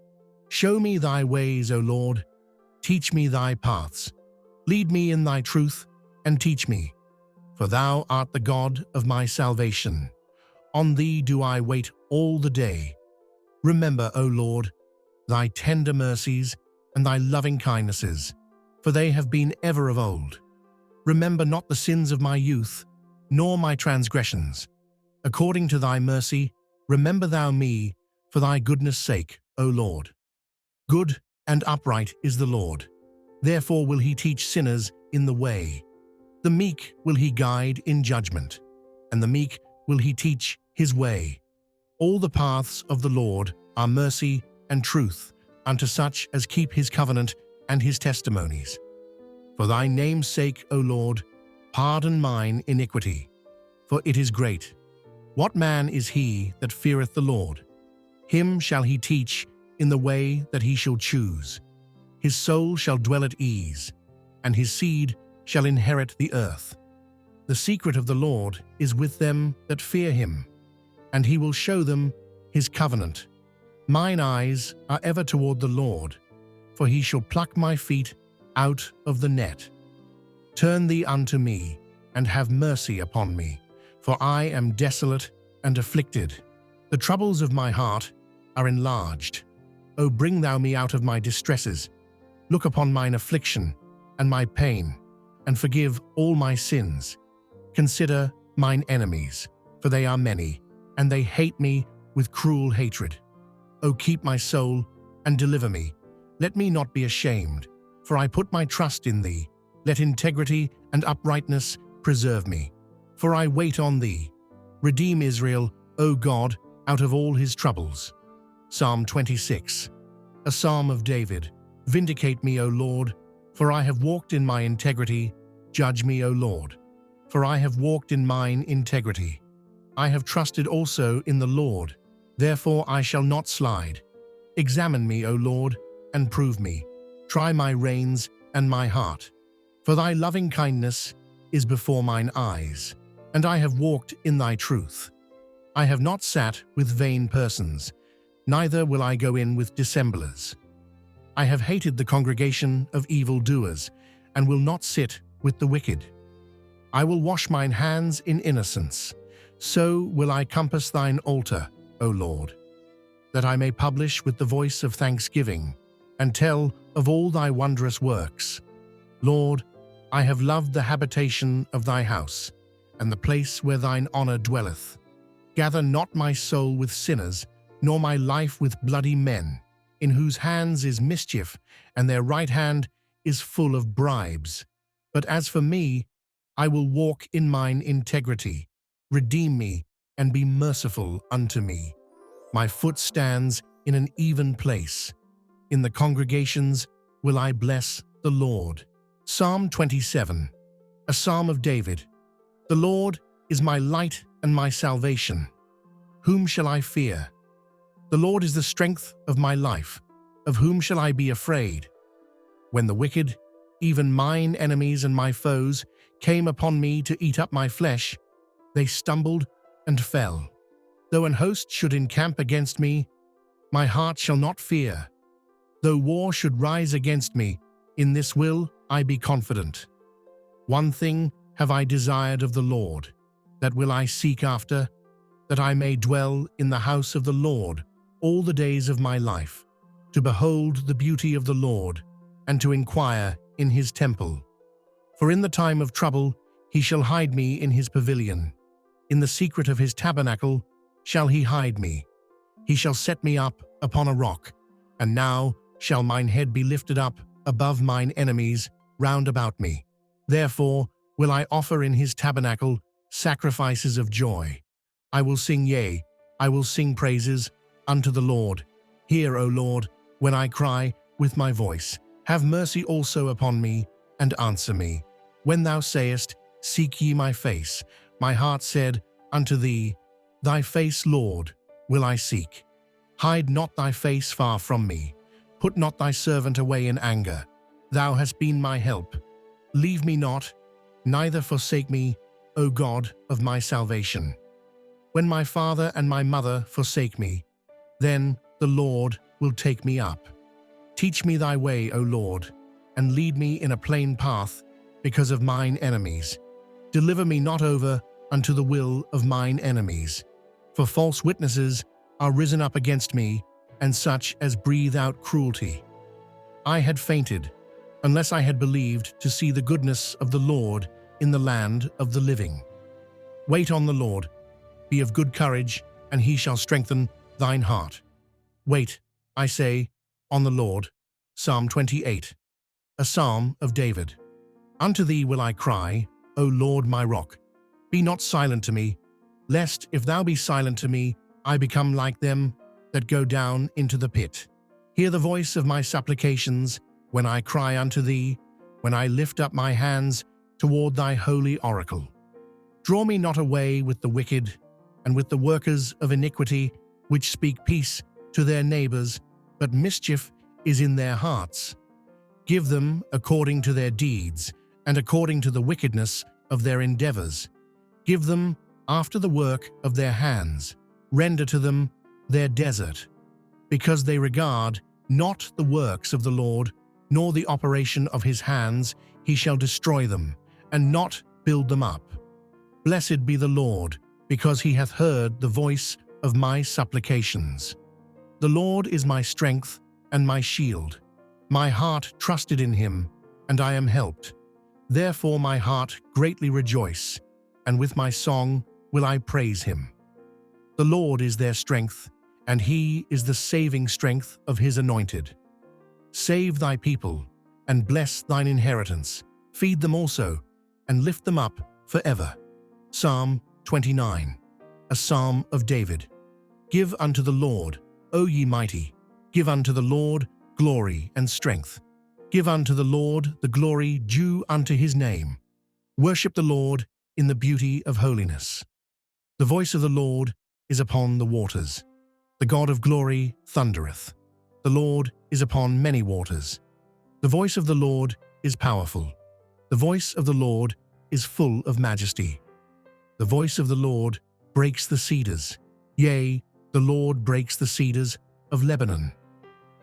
Show me thy ways, O Lord. Teach me thy paths. Lead me in thy truth, and teach me. For thou art the God of my salvation. On thee do I wait all the day. Remember, O Lord, thy tender mercies and thy loving kindnesses, for they have been ever of old. Remember not the sins of my youth, nor my transgressions. According to thy mercy, remember thou me, for thy goodness' sake, O Lord. Good and upright is the Lord. Therefore will he teach sinners in the way. The meek will he guide in judgment, and the meek will he teach his way. All the paths of the Lord are mercy and truth unto such as keep his covenant and his testimonies. For thy name's sake, O Lord, pardon mine iniquity, for it is great. What man is he that feareth the Lord? Him shall he teach in the way that he shall choose. His soul shall dwell at ease, and his seed shall inherit the earth. The secret of the Lord is with them that fear him, and he will show them his covenant. Mine eyes are ever toward the Lord, for he shall pluck my feet out of the net. Turn thee unto me, and have mercy upon me, for I am desolate and afflicted. The troubles of my heart are enlarged. O bring thou me out of my distresses. Look upon mine affliction and my pain, and forgive all my sins. Consider mine enemies, for they are many, and they hate me with cruel hatred. O keep my soul, and deliver me. Let me not be ashamed, for I put my trust in thee. Let integrity and uprightness preserve me, for I wait on thee. Redeem Israel, O God, out of all his troubles. Psalm 26, a psalm of David. Vindicate me, O Lord, for I have walked in my integrity. Judge me, O Lord, for I have walked in mine integrity. I have trusted also in the Lord, therefore I shall not slide. Examine me, O Lord, and prove me. Try my reins and my heart. For thy loving kindness is before mine eyes, and I have walked in thy truth. I have not sat with vain persons, neither will I go in with dissemblers. I have hated the congregation of evildoers, and will not sit with the wicked. I will wash mine hands in innocence. So will I compass thine altar, O Lord, that I may publish with the voice of thanksgiving, and tell of all thy wondrous works. Lord, I have loved the habitation of thy house, and the place where thine honor dwelleth. Gather not my soul with sinners, nor my life with bloody men, in whose hands is mischief, and their right hand is full of bribes. But as for me, I will walk in mine integrity. Redeem me, and be merciful unto me. My foot stands in an even place. In the congregations will I bless the Lord. Psalm 27, a psalm of David. The Lord is my light and my salvation. Whom shall I fear? The Lord is the strength of my life. Of whom shall I be afraid? When the wicked Even mine enemies and my foes came upon me to eat up my flesh. They stumbled and fell. Though an host should encamp against me, my heart shall not fear. Though war should rise against me, in this will I be confident. One thing have I desired of the Lord, that will I seek after, that I may dwell in the house of the Lord all the days of my life, to behold the beauty of the Lord, and to inquire in his temple. For in the time of trouble he shall hide me in his pavilion. In the secret of his tabernacle shall he hide me. He shall set me up upon a rock, and now shall mine head be lifted up above mine enemies round about me. Therefore will I offer in his tabernacle sacrifices of joy. I will sing, yea, I will sing praises unto the Lord. Hear, O Lord, when I cry with my voice. Have mercy also upon me, and answer me. When thou sayest, seek ye my face, my heart said unto thee, thy face, Lord, will I seek. Hide not thy face far from me. Put not thy servant away in anger. Thou hast been my help. Leave me not, neither forsake me, O God of my salvation. When my father and my mother forsake me, then the Lord will take me up. Teach me thy way, O Lord, and lead me in a plain path because of mine enemies. Deliver me not over unto the will of mine enemies. For false witnesses are risen up against me, and such as breathe out cruelty. I had fainted, unless I had believed to see the goodness of the Lord in the land of the living. Wait on the Lord, be of good courage, and he shall strengthen thine heart. Wait, I say, on the Lord. Psalm 28, a psalm of David. Unto thee will I cry, O Lord my rock. Be not silent to me, lest if thou be silent to me, I become like them that go down into the pit. Hear the voice of my supplications when I cry unto thee, when I lift up my hands toward thy holy oracle. Draw me not away with the wicked, and with the workers of iniquity, which speak peace to their neighbors, but mischief is in their hearts. Give them according to their deeds, and according to the wickedness of their endeavors. Give them after the work of their hands. Render to them their desert. Because they regard not the works of the Lord, nor the operation of his hands, he shall destroy them, and not build them up. Blessed be the Lord, because he hath heard the voice of my supplications. The Lord is my strength and my shield. My heart trusted in him, and I am helped. Therefore my heart greatly rejoice, and with my song will I praise him. The Lord is their strength, and he is the saving strength of his anointed. Save thy people, and bless thine inheritance. Feed them also, and lift them up forever. Psalm 29, a psalm of David. Give unto the Lord, O ye mighty, give unto the Lord glory and strength. Give unto the Lord the glory due unto his name. Worship the Lord in the beauty of holiness. The voice of the Lord is upon the waters. The God of glory thundereth. The Lord is upon many waters. The voice of the Lord is powerful. The voice of the Lord is full of majesty. The voice of the Lord breaks the cedars. Yea, the Lord breaks the cedars of Lebanon.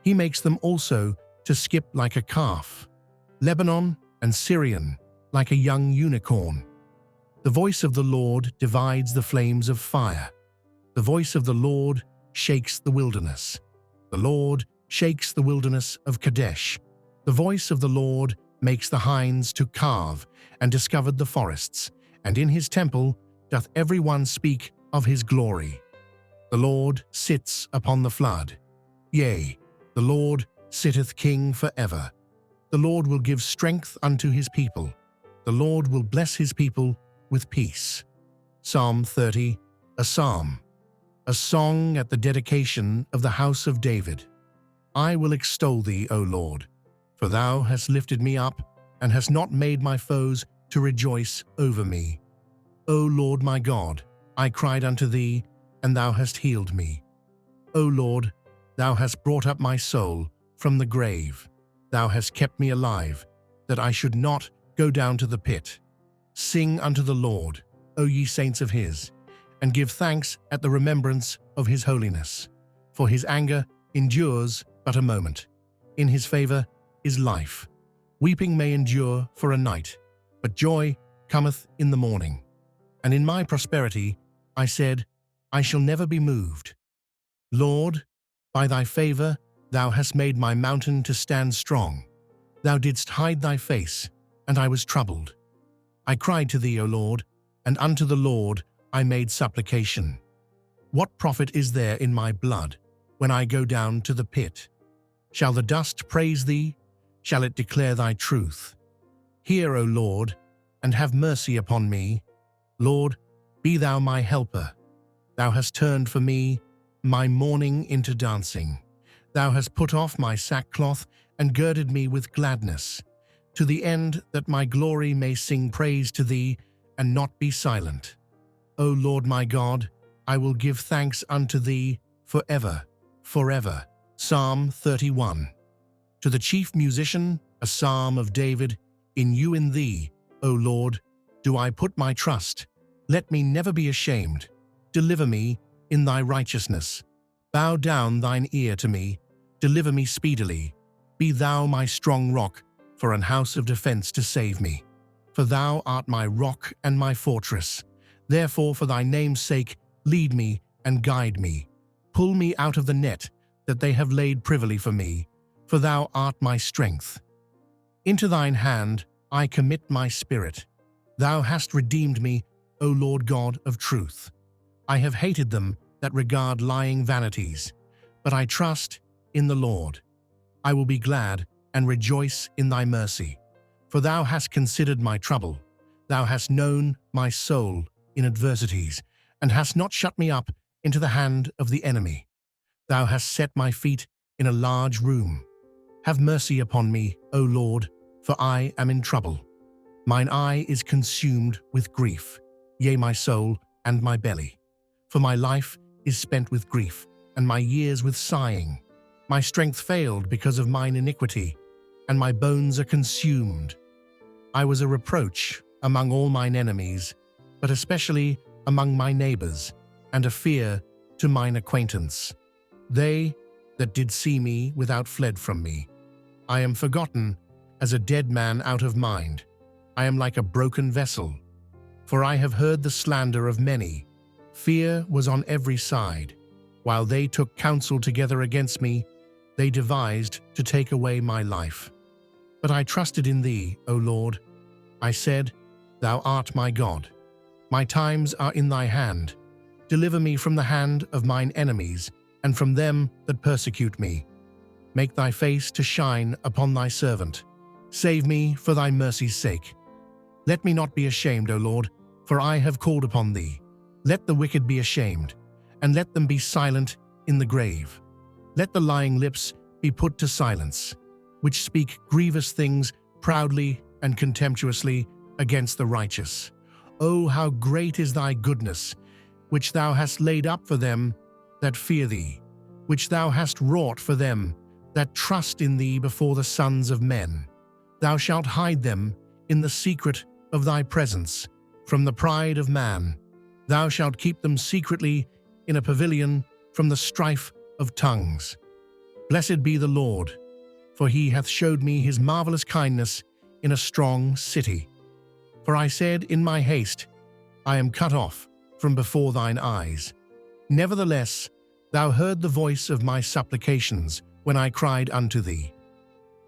He makes them also to skip like a calf. Lebanon and Syrian like a young unicorn. The voice of the Lord divides the flames of fire. The voice of the Lord shakes the wilderness. The Lord shakes the wilderness of Kadesh. The voice of the Lord makes the hinds to calve, and discovered the forests, and in his temple doth every one speak of his glory. The Lord sits upon the flood. Yea, the Lord sitteth king forever. The Lord will give strength unto his people. The Lord will bless his people with peace. Psalm 30, a psalm. A song at the dedication of the house of David. I will extol thee, O Lord, for thou hast lifted me up, and hast not made my foes to rejoice over me. O Lord my God, I cried unto thee, and thou hast healed me. O Lord, thou hast brought up my soul from the grave. Thou hast kept me alive, that I should not go down to the pit. Sing unto the Lord, O ye saints of his, and give thanks at the remembrance of his holiness. For his anger endures but a moment. In his favor is life. Weeping may endure for a night, but joy cometh in the morning. And in my prosperity I said, I shall never be moved. Lord, by thy favor thou hast made my mountain to stand strong. Thou didst hide thy face, and I was troubled. I cried to thee, O Lord, and unto the Lord I made supplication. What profit is there in my blood when I go down to the pit? Shall the dust praise thee? Shall it declare thy truth? Hear, O Lord, and have mercy upon me. Lord, be thou my helper. Thou hast turned for me my mourning into dancing. Thou hast put off my sackcloth and girded me with gladness, to the end that my glory may sing praise to thee and not be silent. O Lord my God, I will give thanks unto thee forever, forever. Psalm 31. To the chief musician, a psalm of David, in you, in thee, O Lord, do I put my trust. Let me never be ashamed. Deliver me in thy righteousness. Bow down thine ear to me. Deliver me speedily. Be thou my strong rock, for an house of defense to save me. For thou art my rock and my fortress. Therefore, for thy name's sake, lead me and guide me. Pull me out of the net that they have laid privily for me, for thou art my strength. Into thine hand I commit my spirit. Thou hast redeemed me, O Lord God of truth. I have hated them that regard lying vanities, but I trust in the Lord. I will be glad and rejoice in thy mercy. For thou hast considered my trouble. Thou hast known my soul in adversities, and hast not shut me up into the hand of the enemy. Thou hast set my feet in a large room. Have mercy upon me, O Lord, for I am in trouble. Mine eye is consumed with grief, yea, my soul and my belly. For my life is spent with grief, and my years with sighing. My strength failed because of mine iniquity, and my bones are consumed. I was a reproach among all mine enemies, but especially among my neighbors, and a fear to mine acquaintance. They that did see me without fled from me. I am forgotten as a dead man out of mind. I am like a broken vessel. For I have heard the slander of many. Fear was on every side. While they took counsel together against me, they devised to take away my life. But I trusted in thee, O Lord. I said, Thou art my God. My times are in thy hand. Deliver me from the hand of mine enemies, and from them that persecute me. Make thy face to shine upon thy servant. Save me for thy mercy's sake. Let me not be ashamed, O Lord, for I have called upon thee. Let the wicked be ashamed, and let them be silent in the grave. Let the lying lips be put to silence, which speak grievous things proudly and contemptuously against the righteous. O how great is thy goodness, which thou hast laid up for them that fear thee, which thou hast wrought for them that trust in thee before the sons of men. Thou shalt hide them in the secret of thy presence from the pride of man. Thou shalt keep them secretly in a pavilion from the strife of tongues. Blessed be the Lord, for he hath showed me his marvelous kindness in a strong city. For I said in my haste, I am cut off from before thine eyes. Nevertheless, thou heard the voice of my supplications when I cried unto thee.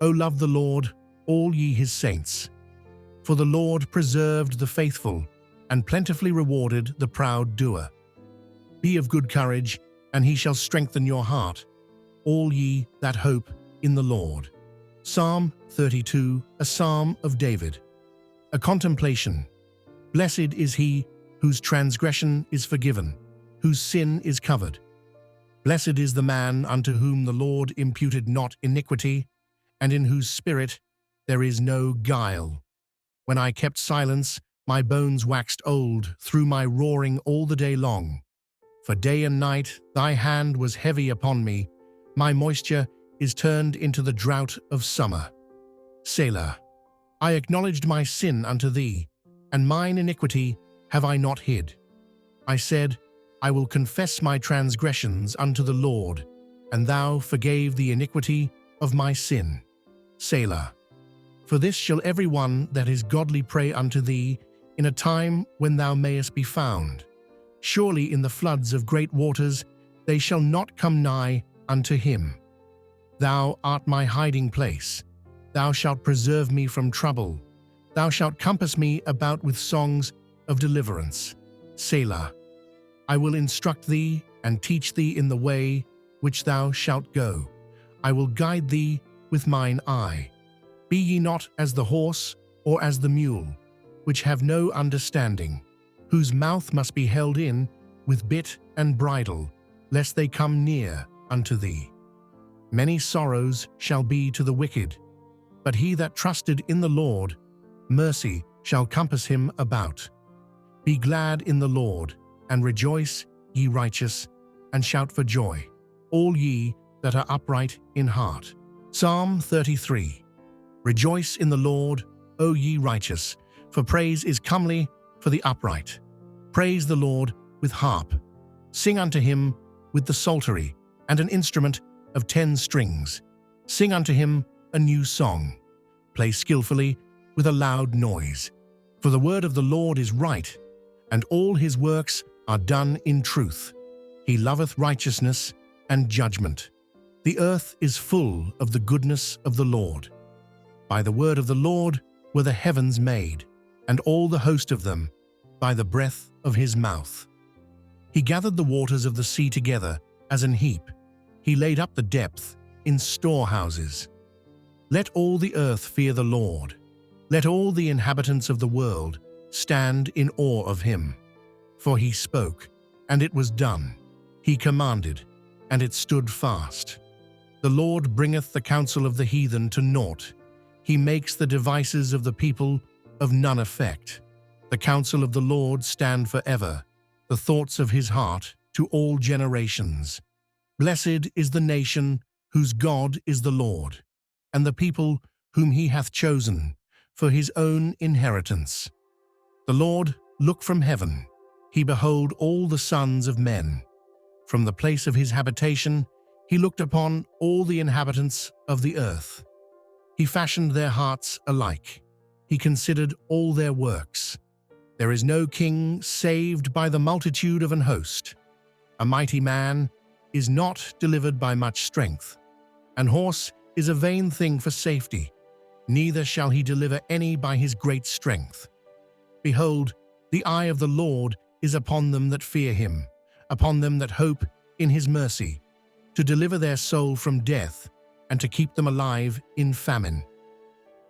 O love the Lord, all ye his saints. For the Lord preserved the faithful, and plentifully rewarded the proud doer. Be of good courage, and he shall strengthen your heart, all ye that hope in the Lord. Psalm 32, a psalm of David. A contemplation. Blessed is he whose transgression is forgiven, whose sin is covered. Blessed is the man unto whom the Lord imputed not iniquity, and in whose spirit there is no guile. When I kept silence, my bones waxed old through my roaring all the day long. For day and night thy hand was heavy upon me. My moisture is turned into the drought of summer. Selah. I acknowledged my sin unto thee, and mine iniquity have I not hid. I said, I will confess my transgressions unto the Lord, and thou forgave the iniquity of my sin. Selah. For this shall every one that is godly pray unto thee in a time when thou mayest be found. Surely in the floods of great waters they shall not come nigh unto him. Thou art my hiding place. Thou shalt preserve me from trouble. Thou shalt compass me about with songs of deliverance. Selah. I will instruct thee and teach thee in the way which thou shalt go. I will guide thee with mine eye. Be ye not as the horse or as the mule, which have no understanding, whose mouth must be held in with bit and bridle, lest they come near unto thee. Many sorrows shall be to the wicked, but he that trusted in the Lord, mercy shall compass him about. Be glad in the Lord, and rejoice, ye righteous, and shout for joy, all ye that are upright in heart. Psalm 33. Rejoice in the Lord, O ye righteous, for praise is comely for the upright. Praise the Lord with harp. Sing unto him with the psaltery, and an instrument of 10 strings. Sing unto him a new song. Play skillfully with a loud noise. For the word of the Lord is right, and all his works are done in truth. He loveth righteousness and judgment. The earth is full of the goodness of the Lord. By the word of the Lord were the heavens made, and all the host of them by the breath of his mouth. He gathered the waters of the sea together as an heap. He laid up the depth in storehouses. Let all the earth fear the Lord. Let all the inhabitants of the world stand in awe of him. For he spoke, and it was done. He commanded, and it stood fast. The Lord bringeth the counsel of the heathen to naught. He makes the devices of the people of none effect. The counsel of the Lord stand forever, the thoughts of his heart to all generations. Blessed is the nation whose God is the Lord, and the people whom he hath chosen for his own inheritance. The Lord looked from heaven. He beheld all the sons of men. From the place of his habitation, he looked upon all the inhabitants of the earth. He fashioned their hearts alike. He considered all their works. There is no king saved by the multitude of an host. A mighty man is not delivered by much strength. An horse is a vain thing for safety, neither shall he deliver any by his great strength. Behold, the eye of the Lord is upon them that fear him, upon them that hope in his mercy, to deliver their soul from death, and to keep them alive in famine.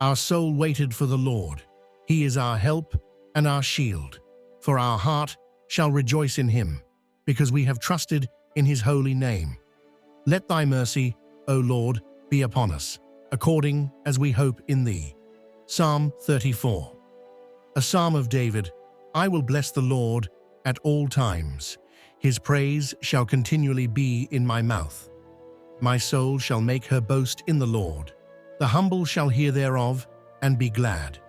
Our soul waited for the Lord. He is our help and our shield. For our heart shall rejoice in him, because we have trusted in his holy name. Let thy mercy, O Lord, be upon us, according as we hope in thee. Psalm 34. A psalm of David. I will bless the Lord at all times. His praise shall continually be in my mouth. My soul shall make her boast in the Lord. The humble shall hear thereof, and be glad.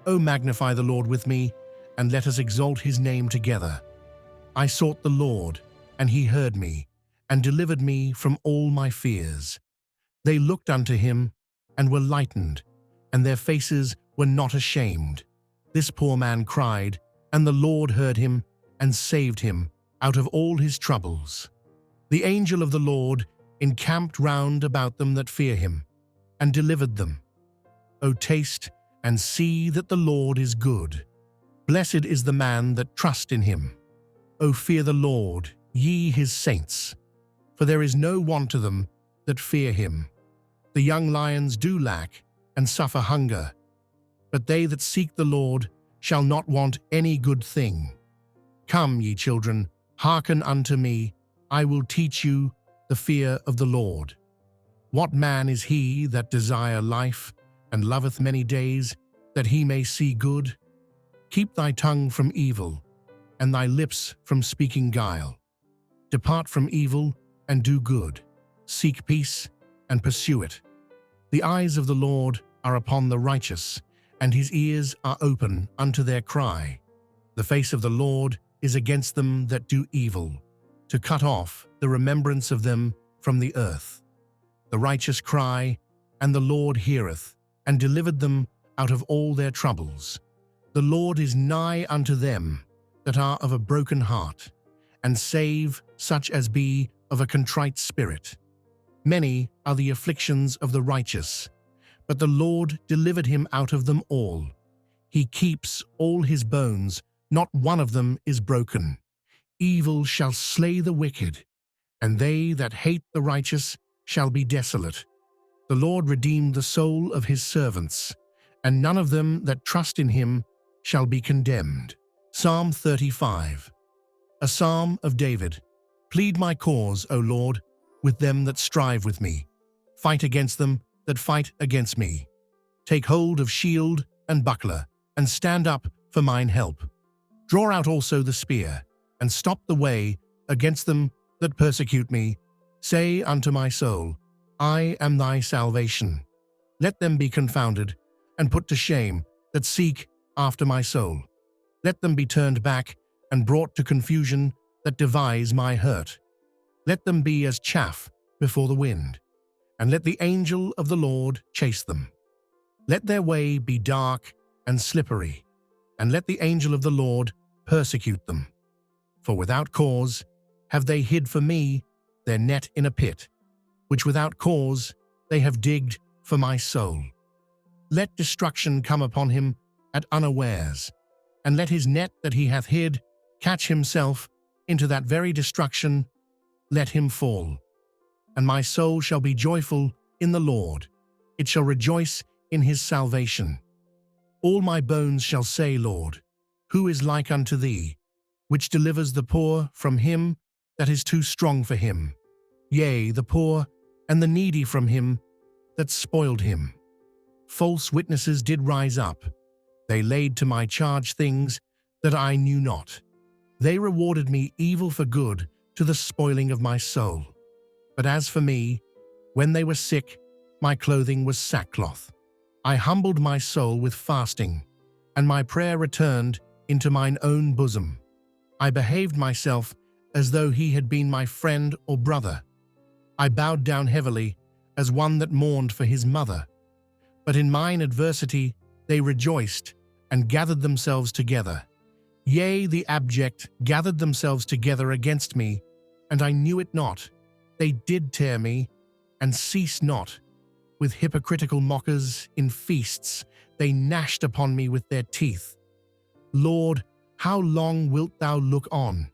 O magnify the Lord with me, and let us exalt his name together. I sought the Lord, and he heard me, and delivered me from all my fears. They looked unto him, and were lightened, and their faces were not ashamed. This poor man cried, and the Lord heard him, and saved him out of all his troubles. The angel of the Lord encamped round about them that fear him, and delivered them. O taste and see that the Lord is good. Blessed is the man that trusts in him. O fear the Lord, ye his saints, for there is no want to them that fear him. The young lions do lack and suffer hunger, but they that seek the Lord shall not want any good thing. Come, ye children, hearken unto me, I will teach you the fear of the Lord. What man is he that desire life, and loveth many days, that he may see good? Keep thy tongue from evil, and thy lips from speaking guile. Depart from evil, and do good. Seek peace, and pursue it. The eyes of the Lord are upon the righteous, and his ears are open unto their cry. The face of the Lord is against them that do evil, to cut off the remembrance of them from the earth. The righteous cry, and the Lord heareth, and delivered them out of all their troubles. The Lord is nigh unto them that are of a broken heart, and save such as be of a contrite spirit. Many are the afflictions of the righteous, but the Lord delivered him out of them all. He keeps all his bones, not one of them is broken. Evil shall slay the wicked, and they that hate the righteous shall be desolate. The Lord redeemed the soul of his servants, and none of them that trust in him shall be condemned. Psalm 35. A psalm of David. Plead my cause, O Lord, with them that strive with me. Fight against them that fight against me. Take hold of shield and buckler, and stand up for mine help. Draw out also the spear, and stop the way against them that persecute me. Say unto my soul, I am thy salvation. Let them be confounded, and put to shame, that seek after my soul. Let them be turned back, and brought to confusion, that devise my hurt. Let them be as chaff before the wind, and let the angel of the Lord chase them. Let their way be dark and slippery, and let the angel of the Lord persecute them. For without cause have they hid for me their net in a pit, which without cause they have digged for my soul. Let destruction come upon him at unawares, and let his net that he hath hid catch himself into that very destruction. Let him fall. And my soul shall be joyful in the Lord. It shall rejoice in his salvation. All my bones shall say, Lord, who is like unto thee, which delivers the poor from him that is too strong for him, yea, the poor and the needy from him that spoiled him. False witnesses did rise up. They laid to my charge things that I knew not. They rewarded me evil for good to the spoiling of my soul. But as for me, when they were sick, my clothing was sackcloth. I humbled my soul with fasting, and my prayer returned into mine own bosom. I behaved myself as though he had been my friend or brother. I bowed down heavily as one that mourned for his mother. But in mine adversity they rejoiced and gathered themselves together. Yea, the abject gathered themselves together against me, and I knew it not. They did tear me, and ceased not. With hypocritical mockers in feasts they gnashed upon me with their teeth. Lord, how long wilt thou look on?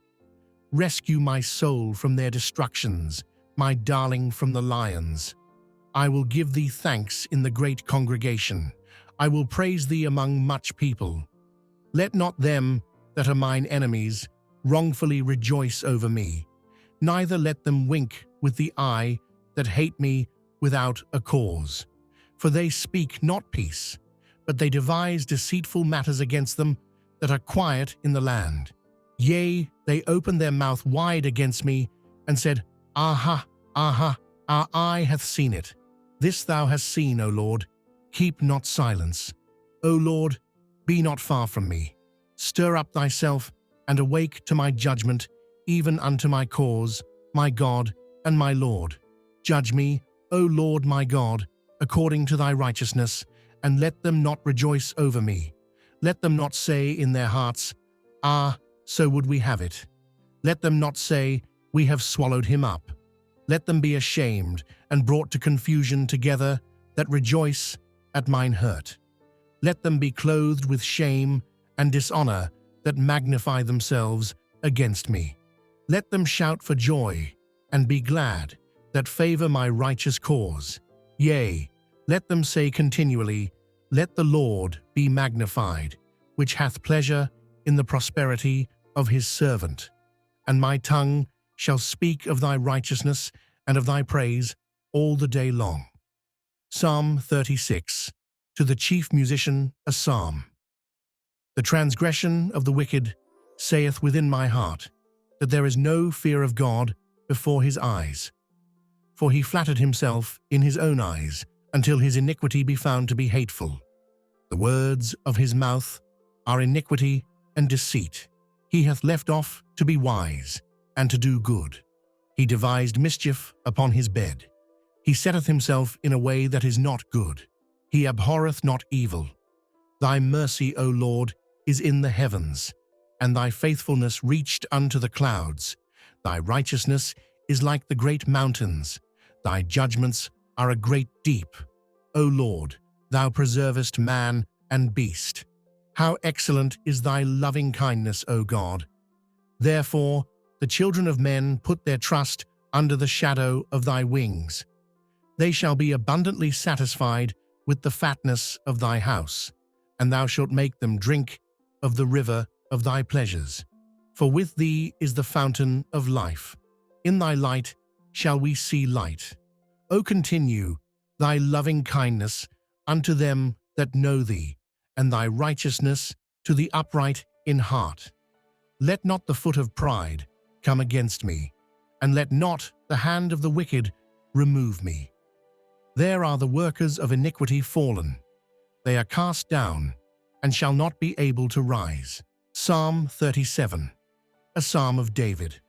Rescue my soul from their destructions, my darling from the lions. I will give thee thanks in the great congregation. I will praise thee among much people. Let not them that are mine enemies wrongfully rejoice over me, neither let them wink with the eye that hate me without a cause. For they speak not peace, but they devise deceitful matters against them that are quiet in the land. Yea, they opened their mouth wide against me, and said, Aha, aha, our eye hath seen it. This thou hast seen, O Lord. Keep not silence. O Lord, be not far from me. Stir up thyself, and awake to my judgment, even unto my cause, my God and my Lord. Judge me, O Lord my God, according to thy righteousness, and let them not rejoice over me. Let them not say in their hearts, Ah, so would we have it. Let them not say, We have swallowed him up. Let them be ashamed and brought to confusion together that rejoice at mine hurt. Let them be clothed with shame and dishonor that magnify themselves against me. Let them shout for joy and be glad that favor my righteous cause. Yea, let them say continually, Let the Lord be magnified, which hath pleasure in the prosperity of his servant. And my tongue shall speak of thy righteousness and of thy praise all the day long. Psalm 36. To the chief musician, a psalm. The transgression of the wicked saith within my heart, that there is no fear of God before his eyes. For he flattered himself in his own eyes, until his iniquity be found to be hateful. The words of his mouth are iniquity and deceit. He hath left off to be wise, and to do good. He devised mischief upon his bed. He setteth himself in a way that is not good. He abhorreth not evil. Thy mercy, O Lord, is in the heavens, and thy faithfulness reached unto the clouds. Thy righteousness is like the great mountains. Thy judgments are a great deep. O Lord, thou preservest man and beast. How excellent is thy loving kindness, O God! Therefore, the children of men put their trust under the shadow of thy wings. They shall be abundantly satisfied with the fatness of thy house, and thou shalt make them drink of the river of thy pleasures. For with thee is the fountain of life. In thy light shall we see light. O continue thy loving kindness unto them that know thee, and thy righteousness to the upright in heart. Let not the foot of pride come against me, and let not the hand of the wicked remove me. There are the workers of iniquity fallen. They are cast down, and shall not be able to rise. Psalm 37, a psalm of David.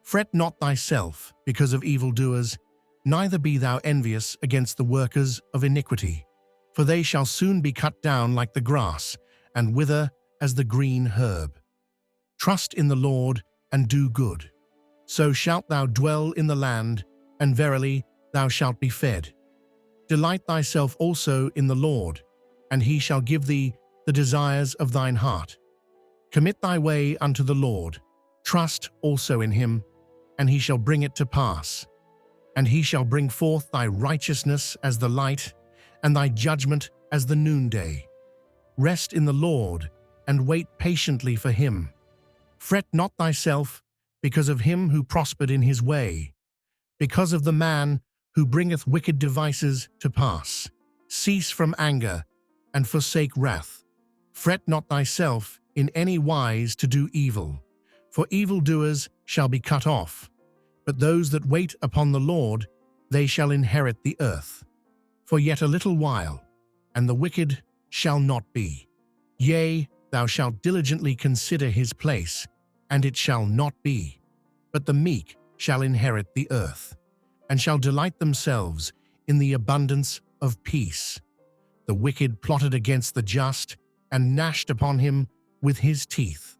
Fret not thyself because of evildoers, neither be thou envious against the workers of iniquity. For they shall soon be cut down like the grass, and wither as the green herb. Trust in the Lord, and do good. So shalt thou dwell in the land, and verily thou shalt be fed. Delight thyself also in the Lord, and he shall give thee the desires of thine heart. Commit thy way unto the Lord. Trust also in him, and he shall bring it to pass. And he shall bring forth thy righteousness as the light, and thy judgment as the noonday. Rest in the Lord, and wait patiently for him. Fret not thyself because of him who prospered in his way, because of the man who bringeth wicked devices to pass. Cease from anger, and forsake wrath. Fret not thyself in any wise to do evil, for evildoers shall be cut off. But those that wait upon the Lord, they shall inherit the earth. For yet a little while, and the wicked shall not be. Yea, thou shalt diligently consider his place, and it shall not be. But the meek shall inherit the earth, and shall delight themselves in the abundance of peace. The wicked plotted against the just, and gnashed upon him with his teeth.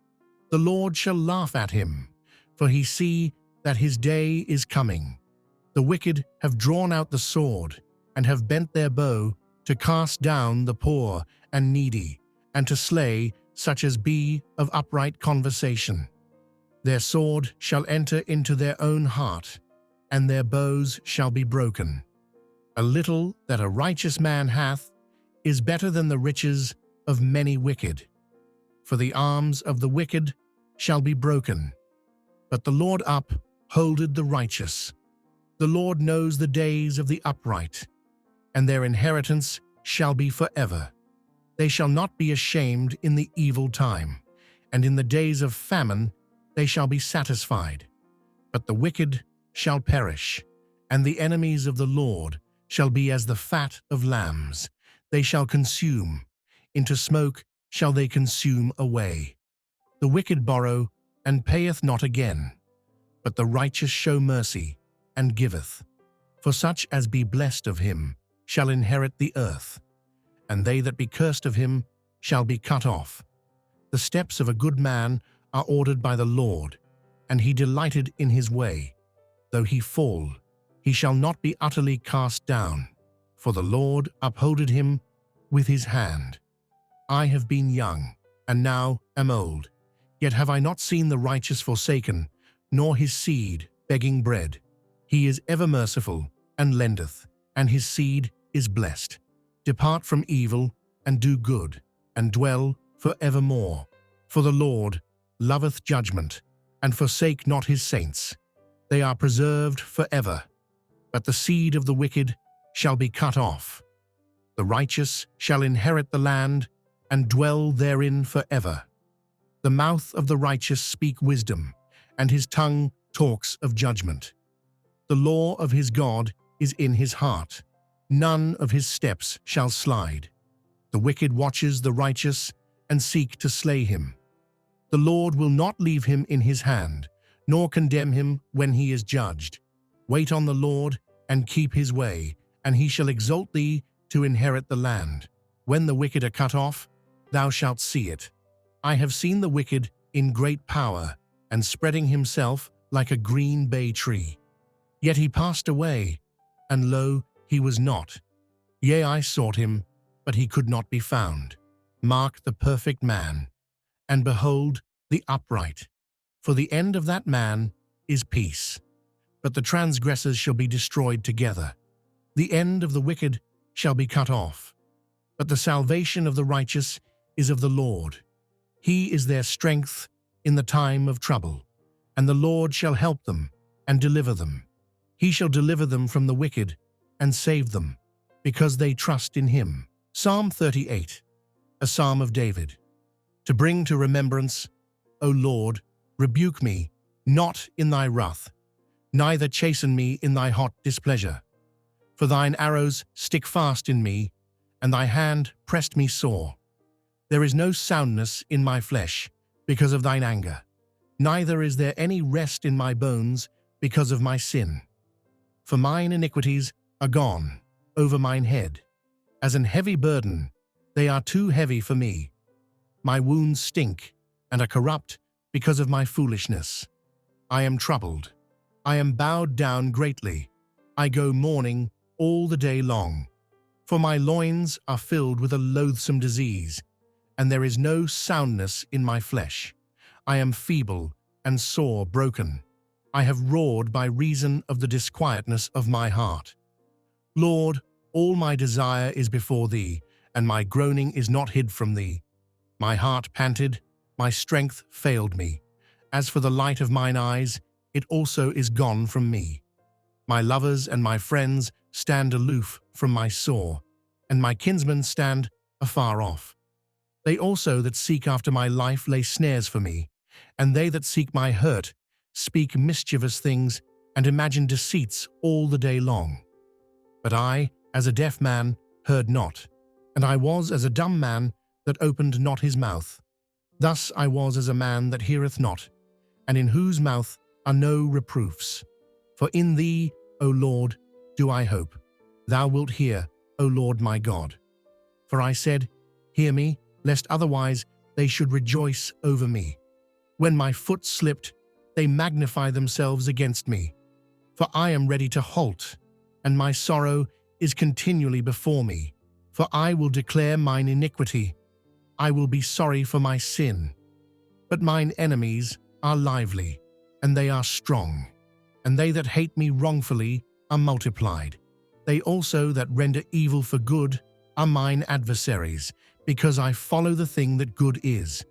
The Lord shall laugh at him, for he see that his day is coming. The wicked have drawn out the sword, and have bent their bow to cast down the poor and needy, and to slay such as be of upright conversation. Their sword shall enter into their own heart, and their bows shall be broken. A little that a righteous man hath is better than the riches of many wicked. For the arms of the wicked shall be broken, but the Lord upholdeth the righteous. The Lord knows the days of the upright, and their inheritance shall be forever. They shall not be ashamed in the evil time, and in the days of famine they shall be satisfied. But the wicked shall perish, and the enemies of the Lord shall be as the fat of lambs. They shall consume, into smoke shall they consume away. The wicked borrow, and payeth not again, but the righteous show mercy, and giveth. For such as be blessed of him shall inherit the earth, and they that be cursed of him shall be cut off. The steps of a good man are ordered by the Lord, and he delighted in his way. Though he fall, he shall not be utterly cast down, for the Lord upholdeth him with his hand. I have been young, and now am old, yet have I not seen the righteous forsaken, nor his seed begging bread. He is ever merciful, and lendeth, and his seed is blessed. Depart from evil, and do good, and dwell for evermore. For the Lord loveth judgment, and forsake not his saints. They are preserved forever, but the seed of the wicked shall be cut off. The righteous shall inherit the land, and dwell therein forever. The mouth of the righteous speak wisdom, and his tongue talks of judgment. The law of his God is in his heart. None of his steps shall slide. The wicked watches the righteous and seek to slay him. The Lord will not leave him in his hand, nor condemn him when he is judged. Wait on the Lord and keep his way, and he shall exalt thee to inherit the land. When the wicked are cut off, thou shalt see it. I have seen the wicked in great power, and spreading himself like a green bay tree. Yet he passed away, and lo, he was not. Yea, I sought him, but he could not be found. Mark the perfect man, and behold the upright. For the end of that man is peace, but the transgressors shall be destroyed together. The end of the wicked shall be cut off, but the salvation of the righteous is of the Lord. He is their strength in the time of trouble, and the Lord shall help them and deliver them. He shall deliver them from the wicked and save them, because they trust in him. Psalm 38, a psalm of David. To bring to remembrance, O Lord, rebuke me not in thy wrath, neither chasten me in thy hot displeasure. For thine arrows stick fast in me, and thy hand pressed me sore. There is no soundness in my flesh because of thine anger, neither is there any rest in my bones because of my sin. For mine iniquities are gone over mine head. As an heavy burden, they are too heavy for me. My wounds stink and are corrupt because of my foolishness. I am troubled. I am bowed down greatly. I go mourning all the day long. For my loins are filled with a loathsome disease, and there is no soundness in my flesh. I am feeble and sore broken. I have roared by reason of the disquietness of my heart. Lord, all my desire is before thee, and my groaning is not hid from thee. My heart panted, my strength failed me. As for the light of mine eyes, it also is gone from me. My lovers and my friends stand aloof from my sore, and my kinsmen stand afar off. They also that seek after my life lay snares for me, and they that seek my hurt speak mischievous things and imagine deceits all the day long. But I, as a deaf man, heard not, and I was as a dumb man that opened not his mouth. Thus I was as a man that heareth not, and in whose mouth are no reproofs. For in thee, O Lord, do I hope. Thou wilt hear, O Lord my God. For I said, hear me, lest otherwise they should rejoice over me. When my foot slipped, they magnify themselves against me. For I am ready to halt, and my sorrow is continually before me. For I will declare mine iniquity. I will be sorry for my sin. But mine enemies are lively, and they are strong, and they that hate me wrongfully are multiplied. They also that render evil for good are mine adversaries, because I follow the thing that good is.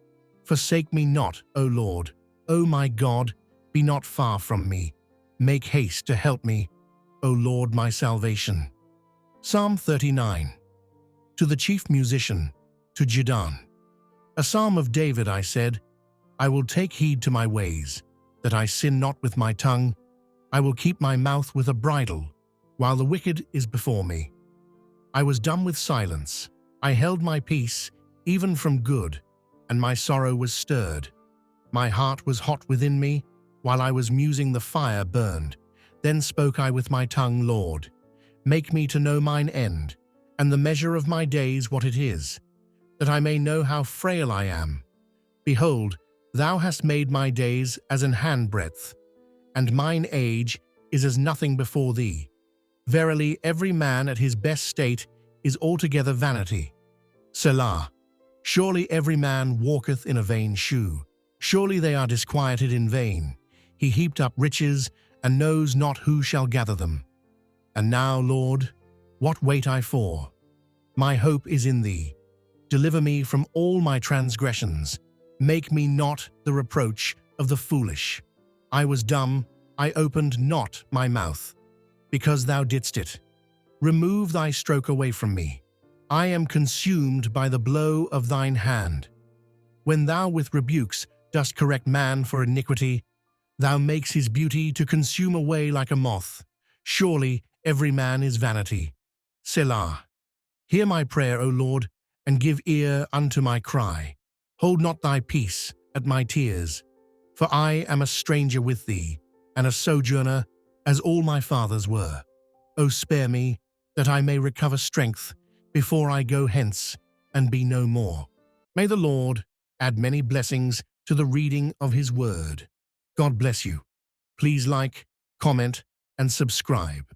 Forsake me not, O Lord. O my God, be not far from me. Make haste to help me, O Lord my salvation. Psalm 39. To the chief musician, to Jadon. A psalm of David. I said, I will take heed to my ways, that I sin not with my tongue. I will keep my mouth with a bridle, while the wicked is before me. I was dumb with silence. I held my peace, even from good, and my sorrow was stirred. My heart was hot within me, while I was musing the fire burned. Then spoke I with my tongue, Lord, make me to know mine end, and the measure of my days what it is, that I may know how frail I am. Behold, thou hast made my days as an handbreadth, and mine age is as nothing before thee. Verily, every man at his best state is altogether vanity. Selah. Surely every man walketh in a vain shew. Surely they are disquieted in vain. He heaped up riches, and knows not who shall gather them. And now, Lord, what wait I for? My hope is in thee. Deliver me from all my transgressions. Make me not the reproach of the foolish. I was dumb, I opened not my mouth, because thou didst it. Remove thy stroke away from me. I am consumed by the blow of thine hand. When thou with rebukes dost correct man for iniquity, thou makes his beauty to consume away like a moth. Surely every man is vanity. Selah. Hear my prayer, O Lord, and give ear unto my cry. Hold not thy peace at my tears, for I am a stranger with thee, and a sojourner, as all my fathers were. O spare me, that I may recover strength before I go hence and be no more. May the Lord add many blessings to the reading of his word. God bless you. Please like, comment, and subscribe.